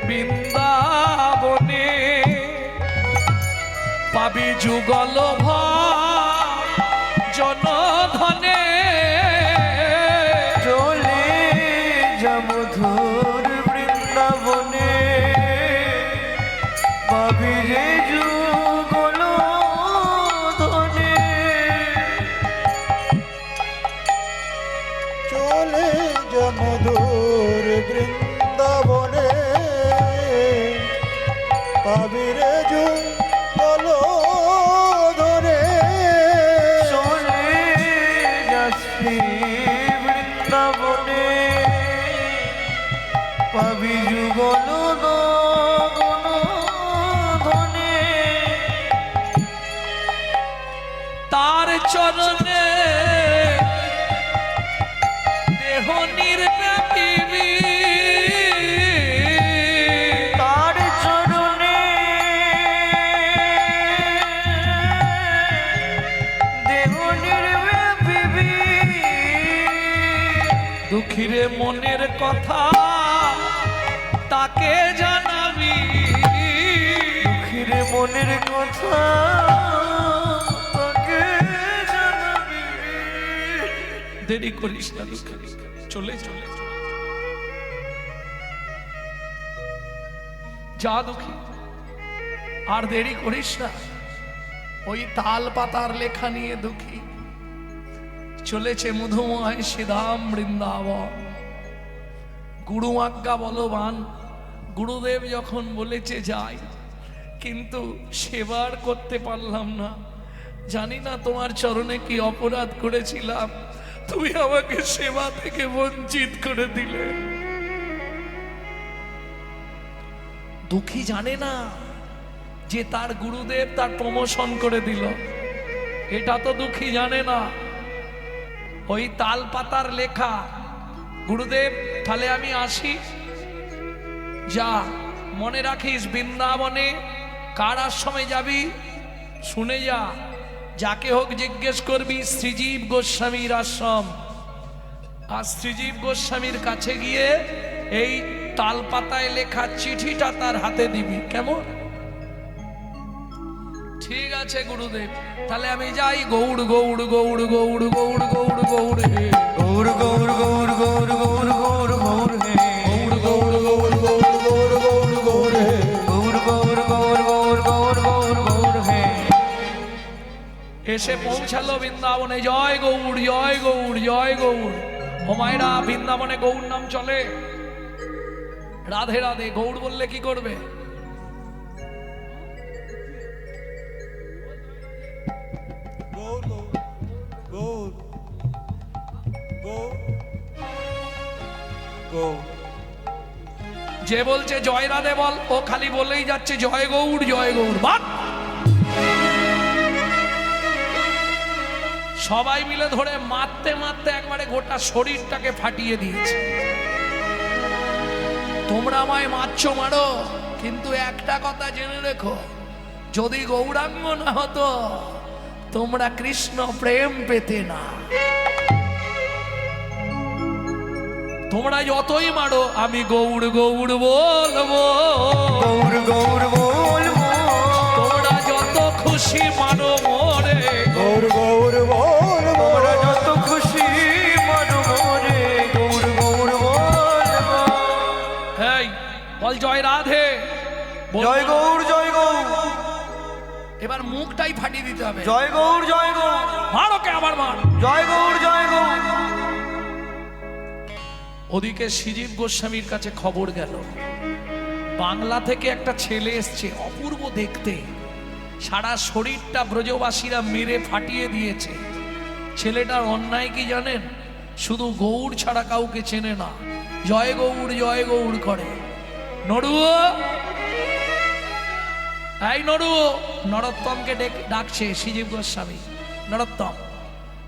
বৃন্দাবনে, পাবি যুগল জনধনে। চলে যা মধুর বৃন্দাবনে, পাবি রে যুগল ধনে। চলে যা মধুর বৃন্দাবনে, পাবি রে যুগল ধরে। চলে যা শ্রী বৃন্দাবনে, পাবি যুগল ধনে। তার চরণে দেহ নির্ব্যাপিবি, তার চরণে দেহ নির্ব্যাপিবি। দুঃখীরে মনের কথা তাকে জানাবি, দুঃখীরে মনের কথা তাকে জানাবি। দেরি করিস না দুঃখী, চলে চলে যা দুঃখী, আর দেরি করিস না। ওই তাল পাতার লেখা নিয়ে দুঃখী চলেছে মধুময় শ্রীধাম বৃন্দাবন। গুরু আজ্ঞা বলবান, গুরুদেব যখন বলেছে যাই, কিন্তু সেবার করতে পারলাম না। জানি না তোমার চরণে কি অপরাধ করেছিলাম, তুমি আমাকে সেবা থেকে বঞ্চিত করে দিলে। দুঃখী জানে না যে তার গুরুদেব তার প্রমোশন করে দিল, এটা তো দুঃখী জানে না। ওই তাল পাতার লেখা, গুরুদেব তাহলে আমি আসি, যা মনে রাখিস বৃন্দাবনে কার আশ্রমে যাবি শুনে যা, যাকে হোক জিজ্ঞেস করবি শ্রীজীব গোস্বামীর আশ্রম। আর শ্রীজীব গোস্বামীর কাছে গিয়ে এই তাল পাতায় লেখা চিঠিটা তার হাতে দিবি, কেমন? ঠিক আছে গুরুদেব, তাহলে আমি যাই। গৌড় গৌড় গৌড় গৌড় গৌড় গৌড় গৌড় হে, গৌর গৌর গৌর গৌর গৌর গৌর গৌর হে, গৌড় গৌড় গৌড় গৌড় গৌড় গৌড় গৌড় হে, গৌর গৌর গৌর গৌর গৌর গৌর গৌর হে। এসে পৌঁছালো বৃন্দাবনে। জয় গৌড় জয় গৌড় জয় গৌড়। ও মায়েরা, বৃন্দাবনে গৌড় নাম চলে। রাধে রাধে গৌড় বললে কি করবে? গৌর গৌর গৌর গৌর। যে বলছে জয় রাধে বল, ও খালি বলেই যাচ্ছে জয় গৌড় জয় গৌড়। বাট সবাই মিলে ধরে মারতে মারতে একবারে গোটা শরীরটাকে ফাটিয়ে দিয়েছে। তোমরা আমায় মারছো মারো, কিন্তু একটা কথা জেনে রেখো, যদি গৌরাঙ্গ না হতো তোমরা কৃষ্ণ প্রেম পেতে না। তোমরা যতই মারো আমি গৌড় গৌড় বলবো, গৌর গৌর বলবো। তোমরা যত খুশি মারো মোরে, গৌর গৌর বলবো। তোমরা যত খুশি মানো মোরে, গৌর গৌর বলবো। এই বল জয় রাধে, বল। জয় গৌর জয় গৌর, এবার মুখটাই ফাটিয়ে দিতে হবে। জয় গৌর জয় গৌর, মারো কে আবার মার। জয় গৌর জয় গৌর। ওদিকে শ্রীজীব গোস্বামীর কাছে খবর গেল, বাংলা থেকে একটা ছেলে এসছে, অপূর্ব দেখতে, সারা শরীরটা ব্রজবাসীরা মেরে ফাটিয়ে দিয়েছে। ছেলেটার অন্যায় কি জানেন? শুধু গৌড় ছাড়া কাউকে চেনে না, জয় গৌড় করে। নড়ুও, এই নড়ুও, নরোত্তমকে ডাকছে শ্রীজীব গোস্বামী। নরোত্তম,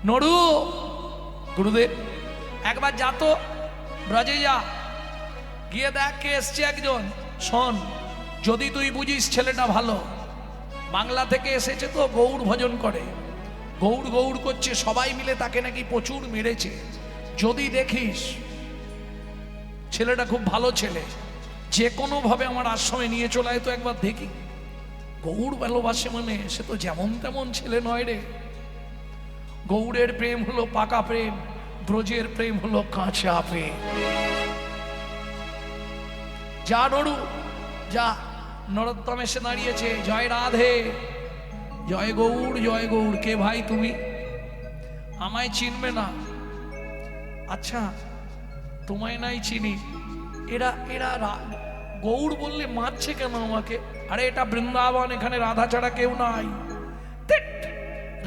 নড়ু। গুরুদেব একবার যা তো ব্রজে যা, গিয়ে দেখ কে এসছে একজন। শোন, যদি তুই বুঝিস ছেলেটা ভালো, বাংলা থেকে এসেছে তো গৌড় ভজন করে, গৌড় গৌড় করছে, সবাই মিলে তাকে নাকি প্রচুর মেরেছে। যদি দেখিস ছেলেটা খুব ভালো ছেলে, যে কোনো ভাবে আমার আশ্রমে নিয়ে চলে আয় তো একবার দেখি। গৌড় ভালোবাসে মানে সে তো যেমন তেমন ছেলে নয় রে। গৌড়ের প্রেম হলো পাকা প্রেম, ব্রজের প্রেম হলো কাঁচা প্রেম। যা নড়ু যা। নরোত্তম এসে দাঁড়িয়েছে, জয় রাধে, জয় গৌড়। কে ভাই তুমি? আমায় চিনবে না? আচ্ছা তোমায় নাই চিনি। এরা গৌড় বললে মারছে কেন আমাকে? আরে এটা বৃন্দাবন, এখানে রাধা ছাড়া কেউ নাই।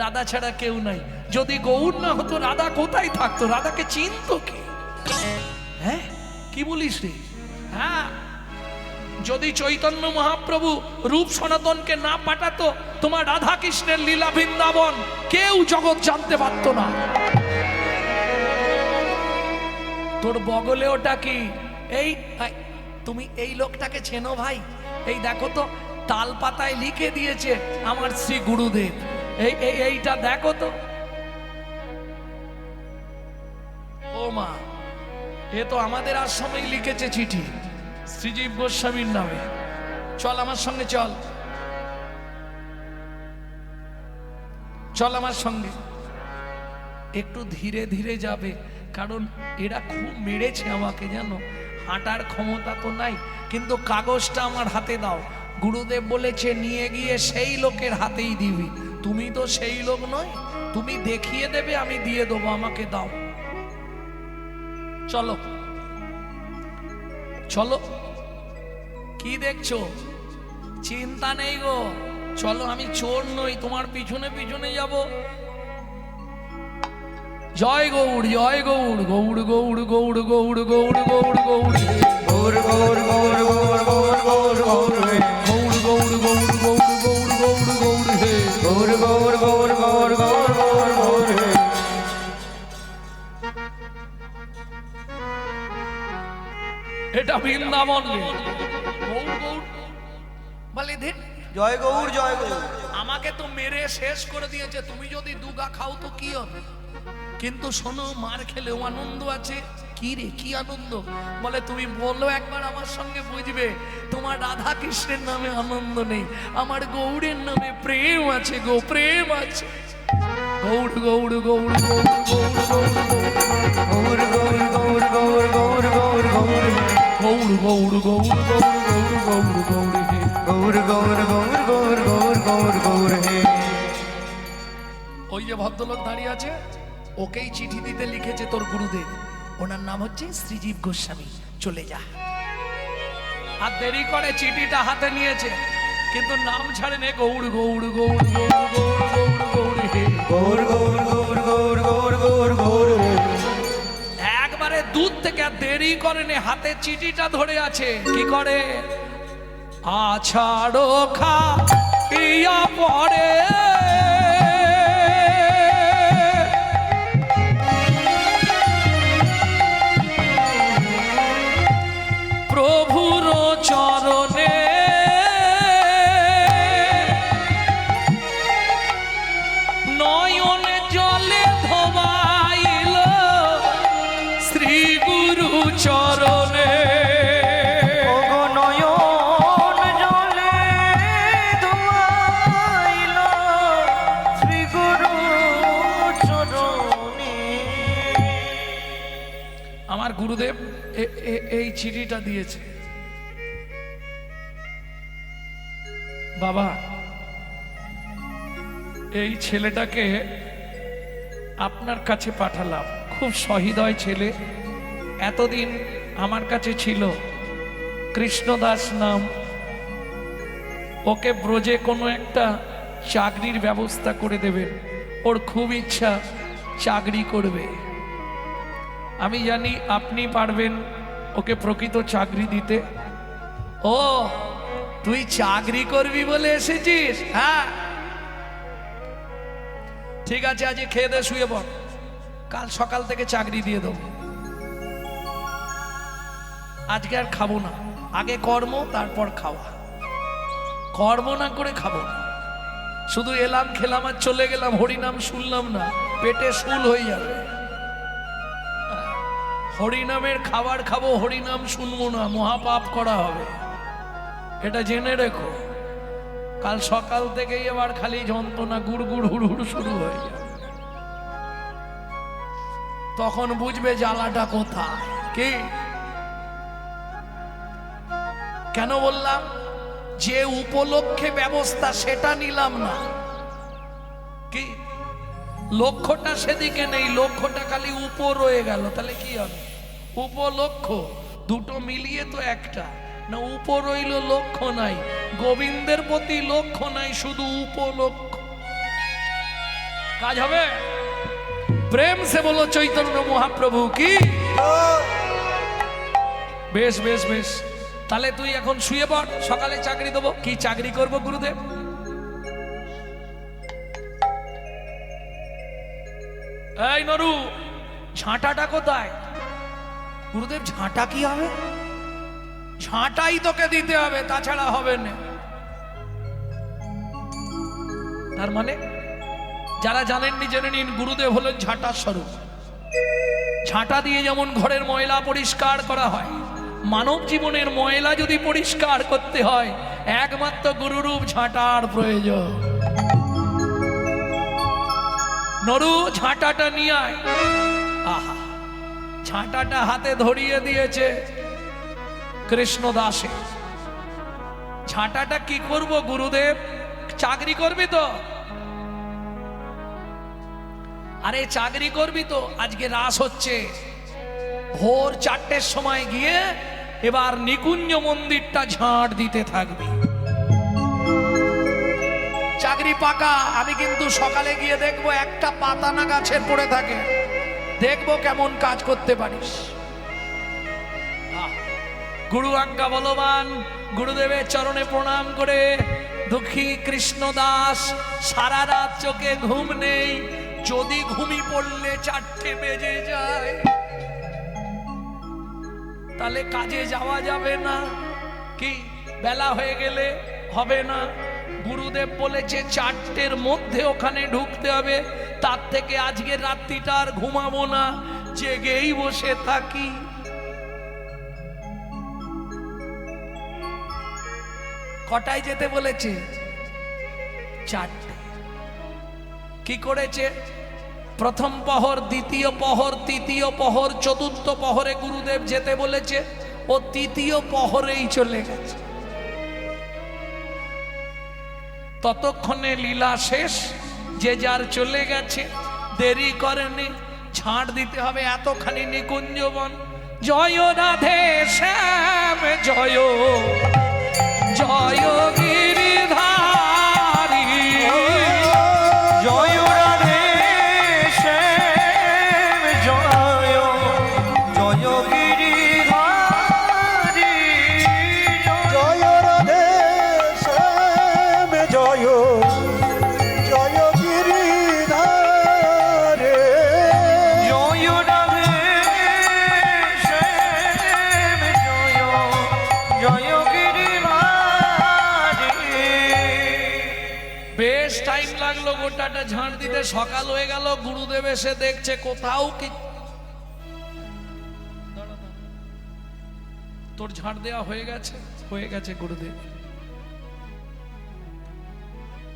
রাধা ছাড়া কেউ নাই। যদি গৌড় না হতো রাধা কোথায় থাকতো? রাধাকে চিনতো কে? হ্যাঁ কি বলিস রে? হ্যাঁ, যদি চৈতন্য মহাপ্রভু রূপ সনাতনকে না পাঠাতো, তোমার রাধা কৃষ্ণের লীলা বৃন্দাবন কেউ জগৎ জানতে পারতো না। তোর বগলে ওটা কি? এই তুমি এই লোকটাকে চেনো ভাই? এই দেখো তো, তাল পাতায় লিখে দিয়েছে আমার শ্রী গুরুদেব। এইটা দেখো তো। ও মা, এ তো আমাদের আশ্রমেই লিখেছে চিঠি শ্রীজীব গোস্বামীর নামে। চল আমার সঙ্গে, চল চল আমার সঙ্গে। একটু ধীরে ধীরে যাবে, কারণ এরা খুব মেরেছে আমাকে, জানো। হাঁটার ক্ষমতা তো নাই, কিন্তু কাগজটা আমার হাতে দাও। গুরুদেব বলেছে নিয়ে গিয়ে সেই লোকের হাতেই দিবি। তুমি তো সেই লোক নয়, তুমি দেখিয়ে দেবে, আমি দিয়ে দেবো, আমাকে দাও। চলো চলো। কি দেখছো? চিন্তা নেই গো, চলো, আমি চোর নই, তোমার পিছনে পিছনে যাব। জয় গৌড়, জয় গৌড়, গৌড় গৌড় গৌড় গৌড় গৌড় গৌড় গৌড় হে। গৌর গৌর গৌর গৌর গৌর গৌর গৌর হে। গৌড় গৌড় গৌড় গৌড় গৌড় গৌড় গৌড় হে। গৌর গৌর গৌর গৌর গৌর গৌর গৌর হে। এটা বৃন্দাবন রে। গৌড় গৌড় বলে ধের, জয় গৌর জয় গৌর। আমাকে তো মেরে শেষ করে দিয়েছে, তুমি যদি দুগা খাও তো কি হবে? কিন্তু শোনো, মার খেলেও আনন্দ আছে। কি রে, কি আনন্দ? বলে তুমি বলো একবার আমার সঙ্গে, বুঝবে। তোমার রাধা কৃষ্ণের নামে আনন্দ নেই, আমার গৌড়ের নামে প্রেম আছে গো, প্রেম আছে। গৌড় গৌড় গৌড় গৌড় গৌড় গৌড় গৌর গৌর গৌর গৌর গৌর গৌর গৌর হে। গৌড় গৌড় গৌড় গৌড় গৌড় গৌড় গৌড় হে। গৌর গৌর গৌর গৌর গৌর গৌর গৌর হে। ওই যে ভদ্রলোক দাঁড়িয়ে আছে, ওকেই চিঠি দিতে লিখেছে তোর গুরুদেব। ওনার নাম হচ্ছে শ্রীজীব গোস্বামী। চলে যা। আর দেরি করে চিঠিটা হাতে নিয়েছে, কিন্তু নাম ছাড়েনি। গৌড় গৌড় গৌড় গৌড় গৌড় গৌড় গৌড় হে। গৌর গৌর গৌর গৌর গৌর গৌর গৌর হে। একবারে দূর থেকে, আর দেরি করেনি, হাতে চিঠিটা ধরে আছে। কি করে? আছাড়ো খা ইয়া পড়ে প্রভুর চরণে, নয়ন জলে ধোবাইল শ্রী গুরু চরণে। ওগো নয়ন জলে ধোয়াইল শ্রী গুরু চরণে। আমার গুরুদেব এই চিঠিটা দিয়েছে। বাবা, এই ছেলেটাকে আপনার কাছে পাঠালাম, খুব সহৃদয় ছেলে। এতদিন আমার কাছে ছিল, কৃষ্ণদাস নাম। ওকে ব্রজে কোনো একটা চাকরির ব্যবস্থা করে দেবেন, ওর খুব ইচ্ছা চাকরি করবে। আমি জানি আপনি পারবেন ওকে প্রকৃত চাকরি দিতে। ও, তুই চাকরি করবি বলে এসেছিস? হ্যাঁ, ঠিক আছে, আজ খেয়ে দে, শুয়ে পড়, কাল সকাল থেকে চাকরি দিয়ে দেবো। আজকে আর খাবো না, আগে কর্ম তারপর খাওয়া। কর্ম না করে খাবো না, শুধু এলাম খেলাম আর চলে গেলাম, হরিনাম শুনলাম না, পেটে শুল হয়ে যাবে। হরিনামের খাবার খাবো, হরিনাম শুনবো না, মহাপাপ করা হবে, এটা জেনে রেখো। কাল সকাল থেকেই এবার খালি যন্ত্রণা, গুড় গুড় হুড় হুড় শুরু হয়ে যাবে। তখন বুঝবে জ্বালাটা কোথায়। কি কেন বললাম? যে উপলক্ষে ব্যবস্থা সেটা নিলাম না। কি লক্ষ্যটা সেদিকে নেই, লক্ষ্যটা খালি উপর রয়ে গেল, তাহলে কি হবে? উপলক্ষ দুটো মিলিয়ে তো একটা না, উপর রইল, লক্ষ্য নাই। গোবিন্দের প্রতি লক্ষ্য নাই, শুধু উপলক্ষ। কাজ হবে? প্রেম সে বলো চৈতন্য মহাপ্রভু কি। বেশ বেশ বেশ, তাহলে তুই এখন শুয়ে পড়, সকালে চাকরি দেবো। কি চাকরি করব গুরুদেব? এই নরু, ঝাঁটাটা কোথায়? গুরুদেব ঝাঁটা কি হবে? ঝাঁটাই তোকে দিতে হবে, তাছাড়া হবে না। তার মানে যারা জানেননি জেনে নিন, গুরুদেব হলেন ঝাঁটার স্বরূপ। ঝাঁটা দিয়ে যেমন ঘরের ময়লা পরিষ্কার করা হয়, মানব জীবনের ময়লা যদি পরিষ্কার করতে হয়, একমাত্র গুরুরূপ ঝাঁটার প্রয়োজন। নরু, ঝাঁটাটা নিয়ে আয়। আহা, ঝাঁটাটা হাতে ধরিয়ে দিয়েছে কৃষ্ণদাসে। ঝাঁটাটা কি করব গুরুদেব? চাকরি করবি তো? আরে চাকরি করবি তো? আজকে রাস হচ্ছে, ভোর 4টের সময় গিয়ে এবার নিকুঞ্জ মন্দিরটা ঝাড় দিতে থাকবে। চাকরি পাকা। আমি কিন্তু সকালে গিয়ে দেখবো একটা পাতা না গাছের পড়ে থাকে, দেখবো কেমন কাজ করতে পারিস। গুরু আজ্ঞা বলবান, গুরুদেবের চরণে প্রণাম করে দুঃখী কৃষ্ণ দাস সারা রাত চোখে ঘুম নেই। যদি ঘুমি পড়লে 4টে বেজে যায় তাহলে কাজে যাওয়া যাবে না, কি বেলা হয়ে গেলে হবে না। গুরুদেব বলেছে 4টের মধ্যে ওখানে ঢুকতে হবে, তার থেকে আজকের রাত্রিটা আর ঘুমাবো না, জেগেই বসে থাকি। কটায় যেতে বলেছে? 4টে। কি করেছে? প্রথম প্রহর, দ্বিতীয় প্রহর, তৃতীয় প্রহর, চতুর্থ প্রহরে গুরুদেব যেতে বলেছে, ও তৃতীয় প্রহরেই চলে গেছে। ততক্ষণে লীলা শেষ, যে যার চলে গেছে, দেরি করেনি, ঝাড় দিতে হবে এতখানি নিকুঞ্জবন। জয় রাধে শ্যাম জয়, জয় গিরিধারী, জয় রাধে শ্যাম জয়, জয় গিরিধারী, জয় রাধে শ্যাম জয়, জয় গিরিধারে। জয় রাধে শ্যাম জয়, জয় গিরিধারী। বেশ টাইম লাগলো গোটাটা ঝাড় দিতে। সকাল হয়ে গেল, গুরুদেব এসে দেখছে কোথাও কি। তোর ঝাড় দেওয়া হয়ে গেছে? হয়ে গেছে গুরুদেব।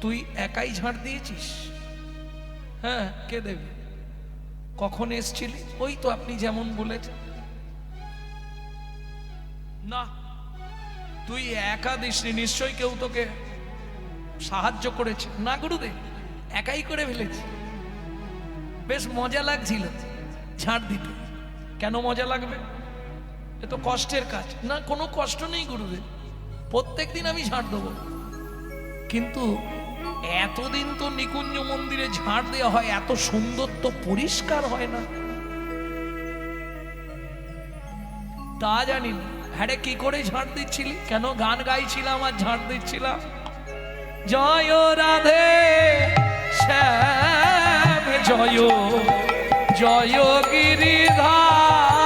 তুই একাই ঝাড় দিয়েছিস? হ্যাঁ। কে দেবে? কখন এসছিলি? ওই তো আপনি যেমন বলেছেন। না, তুই একা দিসনি, নিশ্চয়ই কেউ তোকে সাহায্য করেছে। না গুরুদেব, একাই করে ফেলেছি। বেশ মজা লাগছিল ঝাড় দিতে। কেন মজা লাগবে? এ তো কষ্টের কাজ। না, কোনো কষ্ট নেই গুরুদেব, প্রত্যেকদিন আমি ঝাড় দেবো। কিন্তু এতদিন তো নিকুঞ্জ মন্দিরে ঝাড় দেওয়া হয়, এত সুন্দর তো পরিষ্কার হয় না। তা জানি না। হ্যাঁ রে, কি করে ঝাড় দিচ্ছিলি? কেন গান গাইছিলাম আর ঝাড় দিচ্ছিলাম? জয় রাধে শ্যাম জয়, জয় গিরিধারী,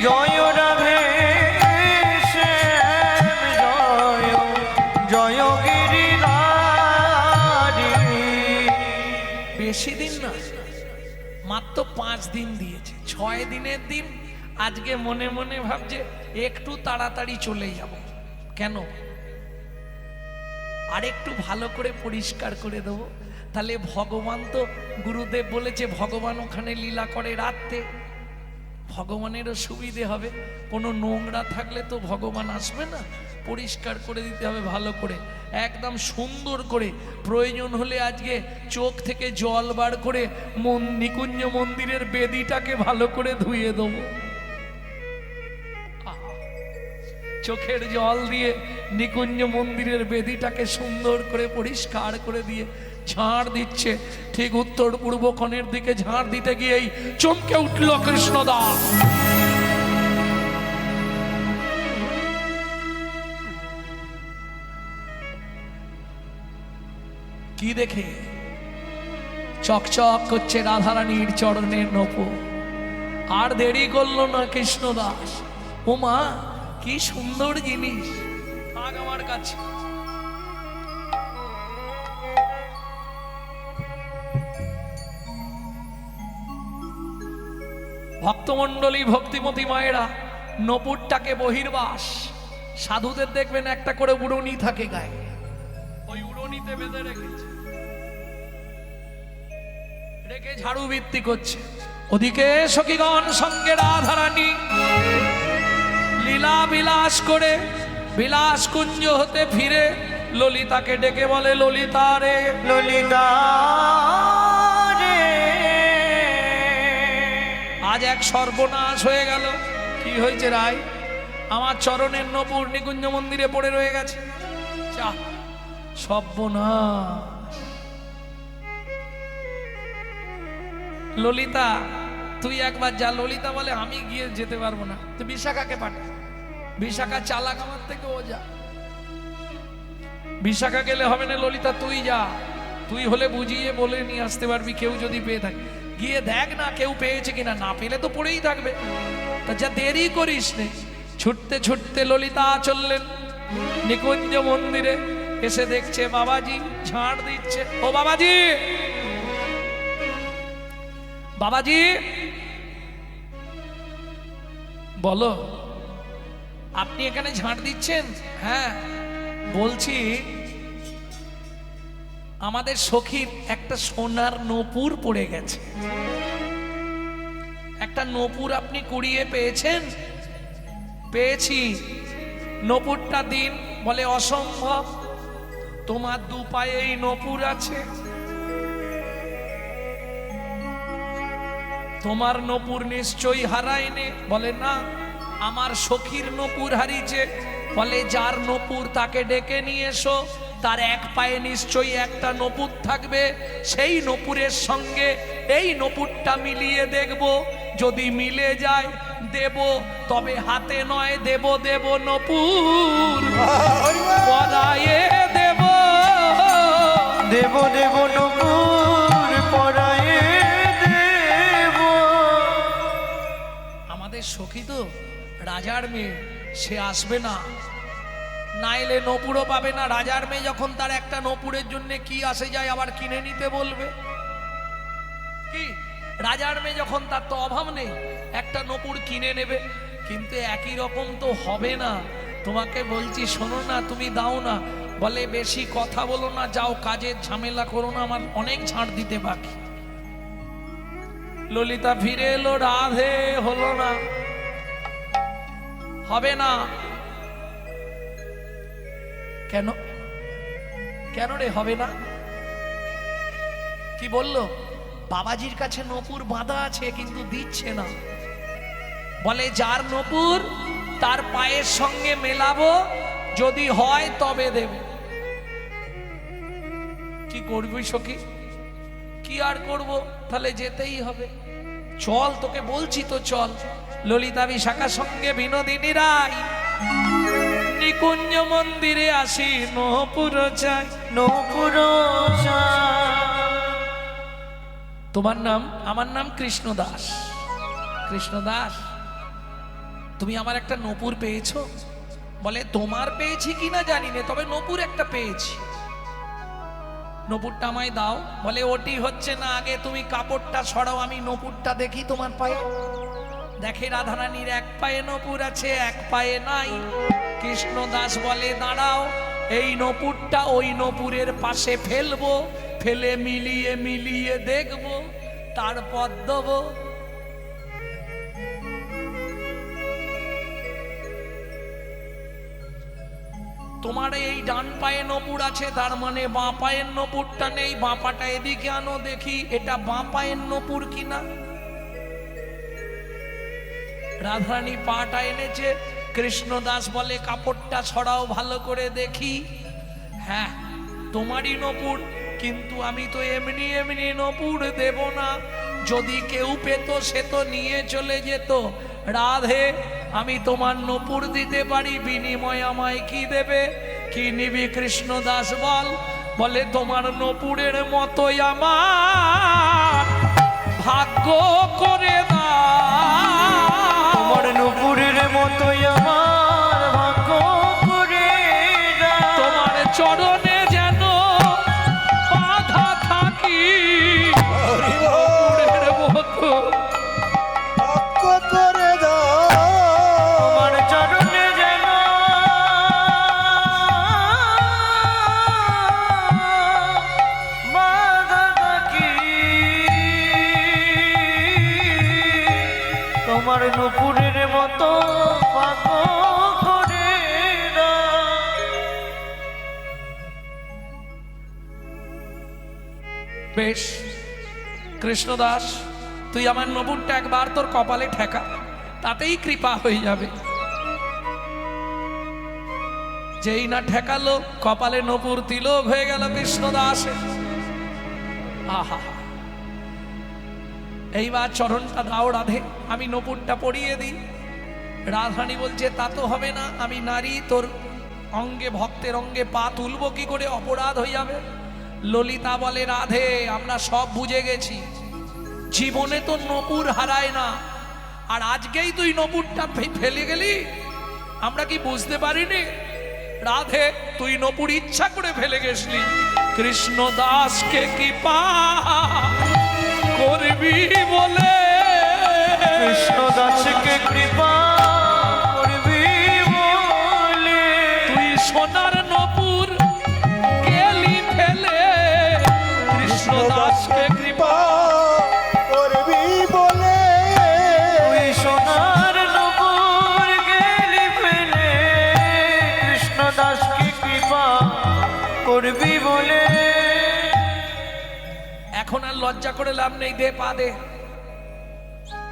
জয় রাধে শ্যাম জয়, জয় গিরিধারী। বেশি দিন না, মাত্র 5 দিন দিয়েছে। 6 দিনের দিন আজকে মনে মনে ভাবছে একটু তাড়াতাড়ি চলে যাব। কেন? আর একটু ভালো করে পরিষ্কার করে দেবো। তাহলে ভগবান তো, গুরুদেব বলেছে ভগবান ওখানে লীলা করে রাত্রে, ভগবানেরও সুবিধে হবে। কোনো নোংরা থাকলে তো ভগবান আসবে না, পরিষ্কার করে দিতে হবে ভালো করে, একদম সুন্দর করে। প্রয়োজন হলে আজকে চোখ থেকে জল বার করে নিকুঞ্জ মন্দিরের বেদিটাকে ভালো করে ধুয়ে দেবো। চোখের জল দিয়ে নিকুঞ্জ মন্দিরের বেদিটাকে সুন্দর করে পরিষ্কার করে দিয়ে ঝাড় দিচ্ছে। ঠিক উত্তর পূর্ব কোণের দিকে ঝাড় দিতে গিয়েই চমকে উঠল কৃষ্ণদাস। কি দেখে? চকচক করছে রাধারানীর চরণের নূপুর। আর দেরি করলো না কৃষ্ণদাস। ও মা, কি সুন্দর জিনিস, থাক আমার কাছে। ভক্তমণ্ডলী, ভক্তিমতী মায়েরা, নপুরটাকে বহির্বাস। সাধুদের দেখবেন একটা করে উড়নি থাকে গায়ে, ওই উড়নিতে বেঁধে রেখেছে, রেখে ঝাড়ু বৃত্তি করছে। ওদিকে সখীগণ সঙ্গে রাধারানী লীলা বিলাস করে বিলাস কুঞ্জ হতে ফিরে ললিতাকে ডেকে বলে, ললিতা রে, ললিতা রে, আজ এক সর্বনাশ হয়ে গেল। কি হয়েছে রায়? আমার চরণের নপুর নিকুঞ্জ মন্দিরে পড়ে রয়ে গেছে। যা, সর্বনাশ। ললিতা, তুই একবার যা। ললিতা বলে আমি গিয়ে যেতে পারবো না, তুই বিশাখাকে পাঠা। বিশাখা চালাক আমার থেকে, ও যা। বিশাখা গেলে হবে না, ললিতা তুই যা। তুই হলে বুঝিয়ে বলে নিয়ে আসতে পারবি, কেউ যদি পেয়ে থাকে। গিয়ে দেখ না কেউ পেয়েছে কিনা, না পেলে তো পড়েই থাকবে। তা যা, দেরি করিস নে। ছুটতে ছুটতে ললিতা চললেন নিকুঞ্জ মন্দিরে। এসে দেখছে বাবাজি ঝাড় দিচ্ছে। ও বাবাজি, বাবাজি বলো, আপনি এখানে ঝাড় দিচ্ছেন? হ্যাঁ, বলছি আমাদের সখীর একটা সোনার নূপুর পড়ে গেছে। একটা নূপুর আপনি কুড়িয়ে পেয়েছেন? পেয়েছি। নূপুরটা দিন। বলে অসম্ভব, তোমার দু পায়ে এই নূপুর আছে, তোমার নূপুর নিশ্চয়ই হারায়নি। বলে না, আমার সখীর নূপুর হারিয়েছে। বলে যার নূপুর তাকে ডেকে নিয়ে এসো, তার এক পায়ে নিশ্চয়ই একটা নূপুর থাকবে। সেই নূপুরের সঙ্গে এই নূপুরটা মিলিয়ে দেখব, যদি মিলে যায় দেব, তবে হাতে নয় দেব, দেব নূপুর পরায়ে দেব, দেব দেব নূপুর পরায়ে দেব। আমাদের সখী তো রাজার মেয়ে, সে আসবে না, না এলে নূপুরও পাবে না। রাজার মেয়ে যখন, তার একটা নূপুরের জন্য কি আসে যায়, আবার কিনে নিতে বলবে কি? রাজার মেয়ে যখন, তার তো অভাব নেই, একটা নূপুর কিনে নেবে। কিন্তু একই রকম তো হবে না। তোমাকে বলছি শোনো না, তুমি দাও না। বলে বেশি কথা বলো না, যাও কাজের ঝামেলা করো না, আমার অনেক ঝাড় দিতে বাকি। ললিতা ফিরে এলো, রাধে হলো না, হবে না। কেন? কেন রে হবে না? কি বললো? বাবাজির কাছে নূপুর বাঁধা আছে, কিন্তু দিচ্ছে না। বলে যার নূপুর তার পায়ের সঙ্গে মেলাবো, যদি হয় তবে দেব। কি করবি সখী? কি আর করব, তাহলে যেতেই হবে। চল, তোকে বলছি তো চল। ললিতা বিশাখার সঙ্গে বিনোদিনী রায় নিকুঞ্জ মন্দিরে আসি, নূপুর চাই, নূপুর চাই। তোমার নাম? আমার নাম কৃষ্ণ দাস। কৃষ্ণ দাস, তুমি আমার একটা নূপুর পেয়েছো? বলে তোমার পেয়েছি কিনা জানি না, তবে নূপুর একটা পেয়েছি। নূপুরটা আমায় দাও। বলে ওটি হচ্ছে না, আগে তুমি কাপড়টা সরাও, আমি নূপুরটা দেখি তোমার পায়ে। দেখে রাধারানীর এক পায়ে নূপুর আছে, এক পায়ে নাই। কৃষ্ণ দাস বলে দাঁড়াও, এই নূপুরটা ওই নূপুরের পাশে ফেলবো, ফেলে মিলিয়ে মিলিয়ে দেখবো, তারপর দেবো। তোমার এই ডান পায়ে নূপুর আছে, তার মানে বাঁ পায়ের নূপুরটা নেই। বাঁ পাটা এদিকে আনো দেখি, এটা বাঁ পায়ের নূপুর কিনা। রাধারানী পাটা এনেছে। কৃষ্ণ দাস বলে কাপড়টা ছড়াও, ভালো করে দেখি। হ্যাঁ, তোমারই নূপুর, কিন্তু আমি তো এমনি এমনি নূপুর দেব না। যদি কেউ পেত সে তো নিয়ে চলে যেত। রাধে, আমি তোমার নূপুর দিতে পারি, বিনিময় আমায় কি দেবে? কি নিবি কৃষ্ণ দাস বল। বলে তোমার নূপুরের মতোই আমার ভাগ্য করে দাও। তোমার নূপুরের মতোই আমার ভাগ্য করে দাও। তোমার চরণে যেন বাধা থাকি, নূপুরের মতো ভাগ্য করে দাও। তোমার চরণে যেন বাধা থাকি, তোমার নূপুরের মতো ভাগ্য করে দাও। বেশ কৃষ্ণদাস, তুই আমার নূপুরটা একবার তোর কপালে ঠেকা, তাতেই কৃপা হয়ে যাবে। যেই না ঠেকালো কপালে নপুর তিলক হয়ে গেল কৃষ্ণদাসে। আহা, এইবার চরণটা দাও রাধে, আমি নপুরটা পরিয়ে দিই। রাধারানী বলছে তা তো হবে না, আমি নারী, তোর অঙ্গে ভক্তের অঙ্গে পা তুলবো কি করে, অপরাধ হয়ে যাবে। ললিতা বলে রাধে আমরা সব বুঝে গেছি, জীবনে তো নপুর হারায় না, আর আজকেই তুই নপুরটা ফেলে গেলি, আমরা কি বুঝতে পারিনি? রাধে তুই নপুর ইচ্ছা করে ফেলে গেছলি, কৃষ্ণ দাসকে কি পা করবি বলে, কৃষ্ণ দাসকে কৃপা করবি বলে, তুই সোনার নপুর গেলি ফেলে, কৃষ্ণ দাসকে কৃপা করবি বলে, তুই সোনার নপুর গেলি ফেলে, কৃষ্ণ দাসকে কৃপা করবি বলে। এখন আর লজ্জা করে লাভ নেই, দে পা দে।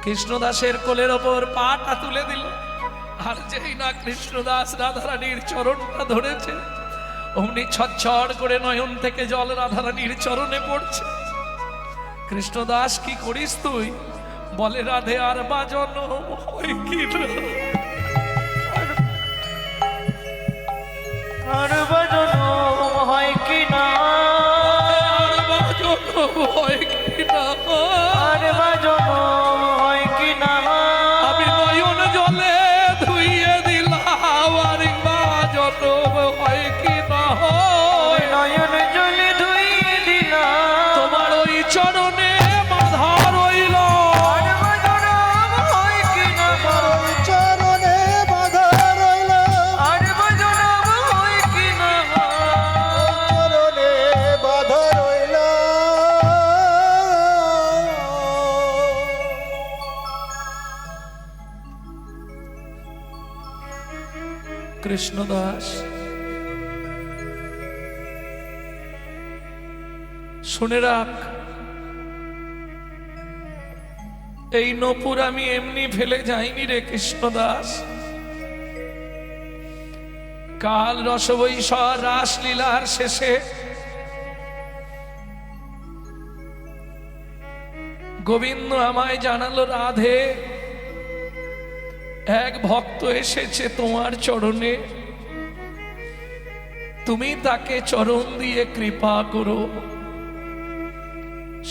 কৃষ্ণদাসের কোলের ওপর পাটা তুলে দিল, আর যেই না কৃষ্ণদাস রাধারানীর চরণটা ধরেছে, অমনি ছটছট করে নয়ন থেকে জল রাধারানীর চরণে পড়ছে। কৃষ্ণদাস কি করিস তুই? বলে রাধে আর বাজন হয় কি না, আর বাজনো হয় কি না, আর বাজন হয় কি না, আর বাজনো হয় কি না, আমি নয়ন জলে ধুইয়ে দিলাম, আর বাজন হয় কি না, নয়ন জলে ধুইয়ে দিলাম, তোমার ওই চরণে বাধা রইল, আর বাজনো হয় কি না, ওই চরণে বাঁধা রইল, আর বাজনো হয় কি না, চরণে বাঁধা রইল। কৃষ্ণদাস শুনে রাখ, এই নপুর আমি এমনি ফেলে যাইনি রে কৃষ্ণদাস। কাল রসবৈষর রাসলীলার শেষে গোবিন্দ আমায় জানালো রাধে এক ভক্ত এসেছে তোমার চরণে, তুমি তাকে চরণ দিয়ে কৃপা করো।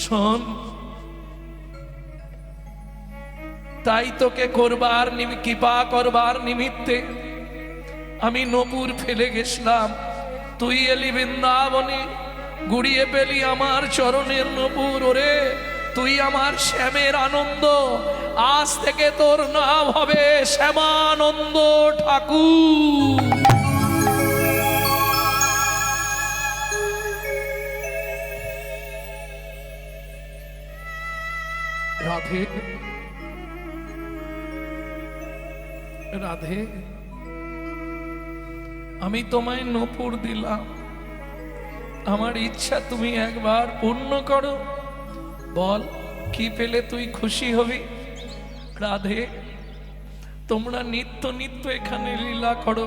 শোন, তাই তোকে করবার কৃপা করবার নিমিত্তে আমি নপুর ফেলে গেছিলাম, তুই এলি বৃন্দাবনে, গুড়িয়ে পেলি আমার চরণের নপুর। ওরে তুই আমার শ্যামের আনন্দ, আজ থেকে তোর নাম হবে শ্যামানন্দ ঠাকুর। রাধে রাধে, আমি তোমায় নপুর দিলাম, আমার ইচ্ছা তুমি একবার পূর্ণ করো। বল কি পেলে তুই খুশি হবি? রাধে তোমরা নিত্য নিত্য এখানে লীলা করো,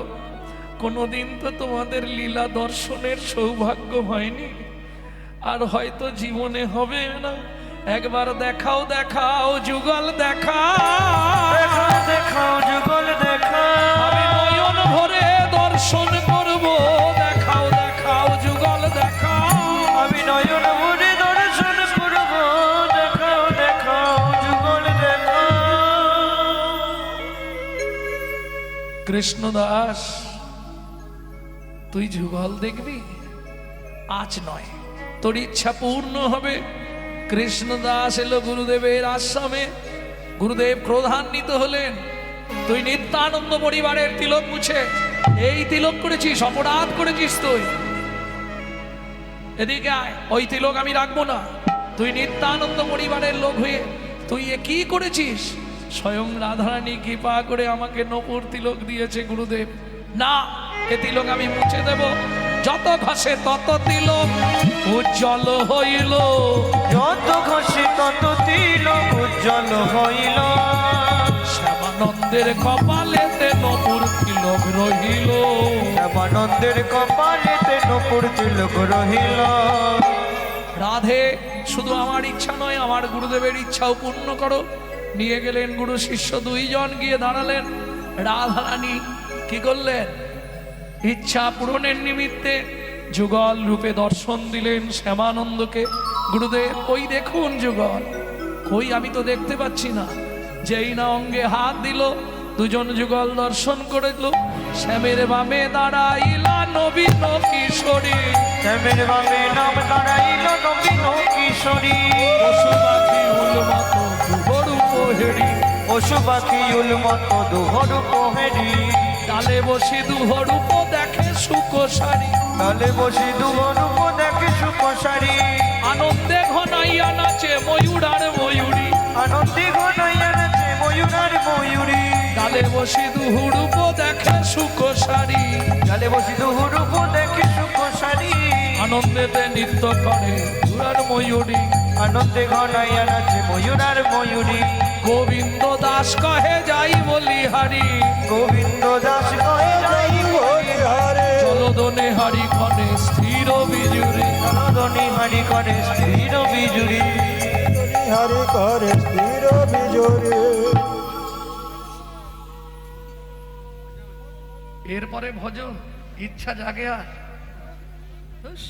কোনোদিন তো তোমাদের লীলা দর্শনের সৌভাগ্য হয়নি, আর হয়তো জীবনে হবে না। একবার দেখাও দেখাও যুগল দেখাও, দেখাও দেখাও যুগল দেখাও, আমি নয়ন ভরে দর্শন করব। দেখাও দেখাও যুগল দেখাও, আমি নয়ন ভরে দর্শন করব। দেখাও দেখাও যুগল দেখাও। কৃষ্ণদাস তুই যুগল দেখবি? আজ নয়, তোর ইচ্ছা পূর্ণ হবে। কৃষ্ণদাস এলো গুরুদেবের আশ্রমে, গুরুদেব ক্রোধান্বিত হলেন, তুই নিত্যানন্দ পরিবারের তিলক মুছে এই তিলক করেছিস, অপরাধ করেছিস তুই, এদিকে আয়, ওই তিলক আমি রাখবো না। তুই নিত্যানন্দ পরিবারের লোক হয়ে তুই এ কি করেছিস? স্বয়ং রাধারানী কৃপা করে আমাকে নপুর তিলক দিয়েছে গুরুদেব, না এ তিলক আমি মুছে দেব। যত ঘষে তত তিলক উজ্জ্বল হইল, যত ঘষে তত তিলক উজ্জ্বল হইল, শ্যামানন্দ শ্যামানন্দের কপালেতে নপুর তিলক রহিল। শ্যামানন্দের কপালেতে নূপুর তিলক রহিল। রাধে শুধু আমার ইচ্ছা নয়, আমার গুরুদেবের ইচ্ছাও পূর্ণ করো। নিয়ে গেলেন গুরু শিষ্য দুইজন, গিয়ে দাঁড়ালেন। রাধারানী কি করলেন? ইচ্ছা পূরণের নিমিত্তে যুগল রূপে দর্শন দিলেন শ্যামানন্দকে। গুরুদেব ওই দেখুন যুগল। কই, আমি তো দেখতে পাচ্ছি না। যেই না অঙ্গে হাত দিল, দুজন যুগল দর্শন করল। শ্যামের বামে দাঁড়াইলা নবীন কিশোরী, শ্যামের বামে নাম দাঁড়াইল নবীন কিশোরী। পশু পাখি উলমত দুহরূপ হেরি, পশু পাখি উলমত দুহরূপ হেরি। ডালে বসি দুহরূপ দেখে সুকোসারি, ডালে বসি দুহরূপ দেখে সুকোসারি। আনন্দে ঘনাইয়া নাচে ময়ূর আর ময়ূরী, আনন্দে ঘনাইয়া নাচে ময়ূর আর ময়ূরী। ডালে বসি দুহরূপ দেখে সুকোসারি, ডালে বসি দুহরূপ দেখে সুকোসারি। আনন্দেতে নৃত্য করে ময়ূর আর ময়ূরী। আনন্দে ঘনাইয়া নাচে ময়ূর আর ময়ূরী। গোবিন্দ দাস কহে যাই বলিহারি, গোবিন্দ দাস কহে যাই হরিহরে চলদনে হারি ক্ষণে স্থির বিজুরি। জনদনী হারি করে স্থির বিজুরি। হরি করে স্থির বিজোরে। এরপরে ভজন ইচ্ছা জাগে আর হুস।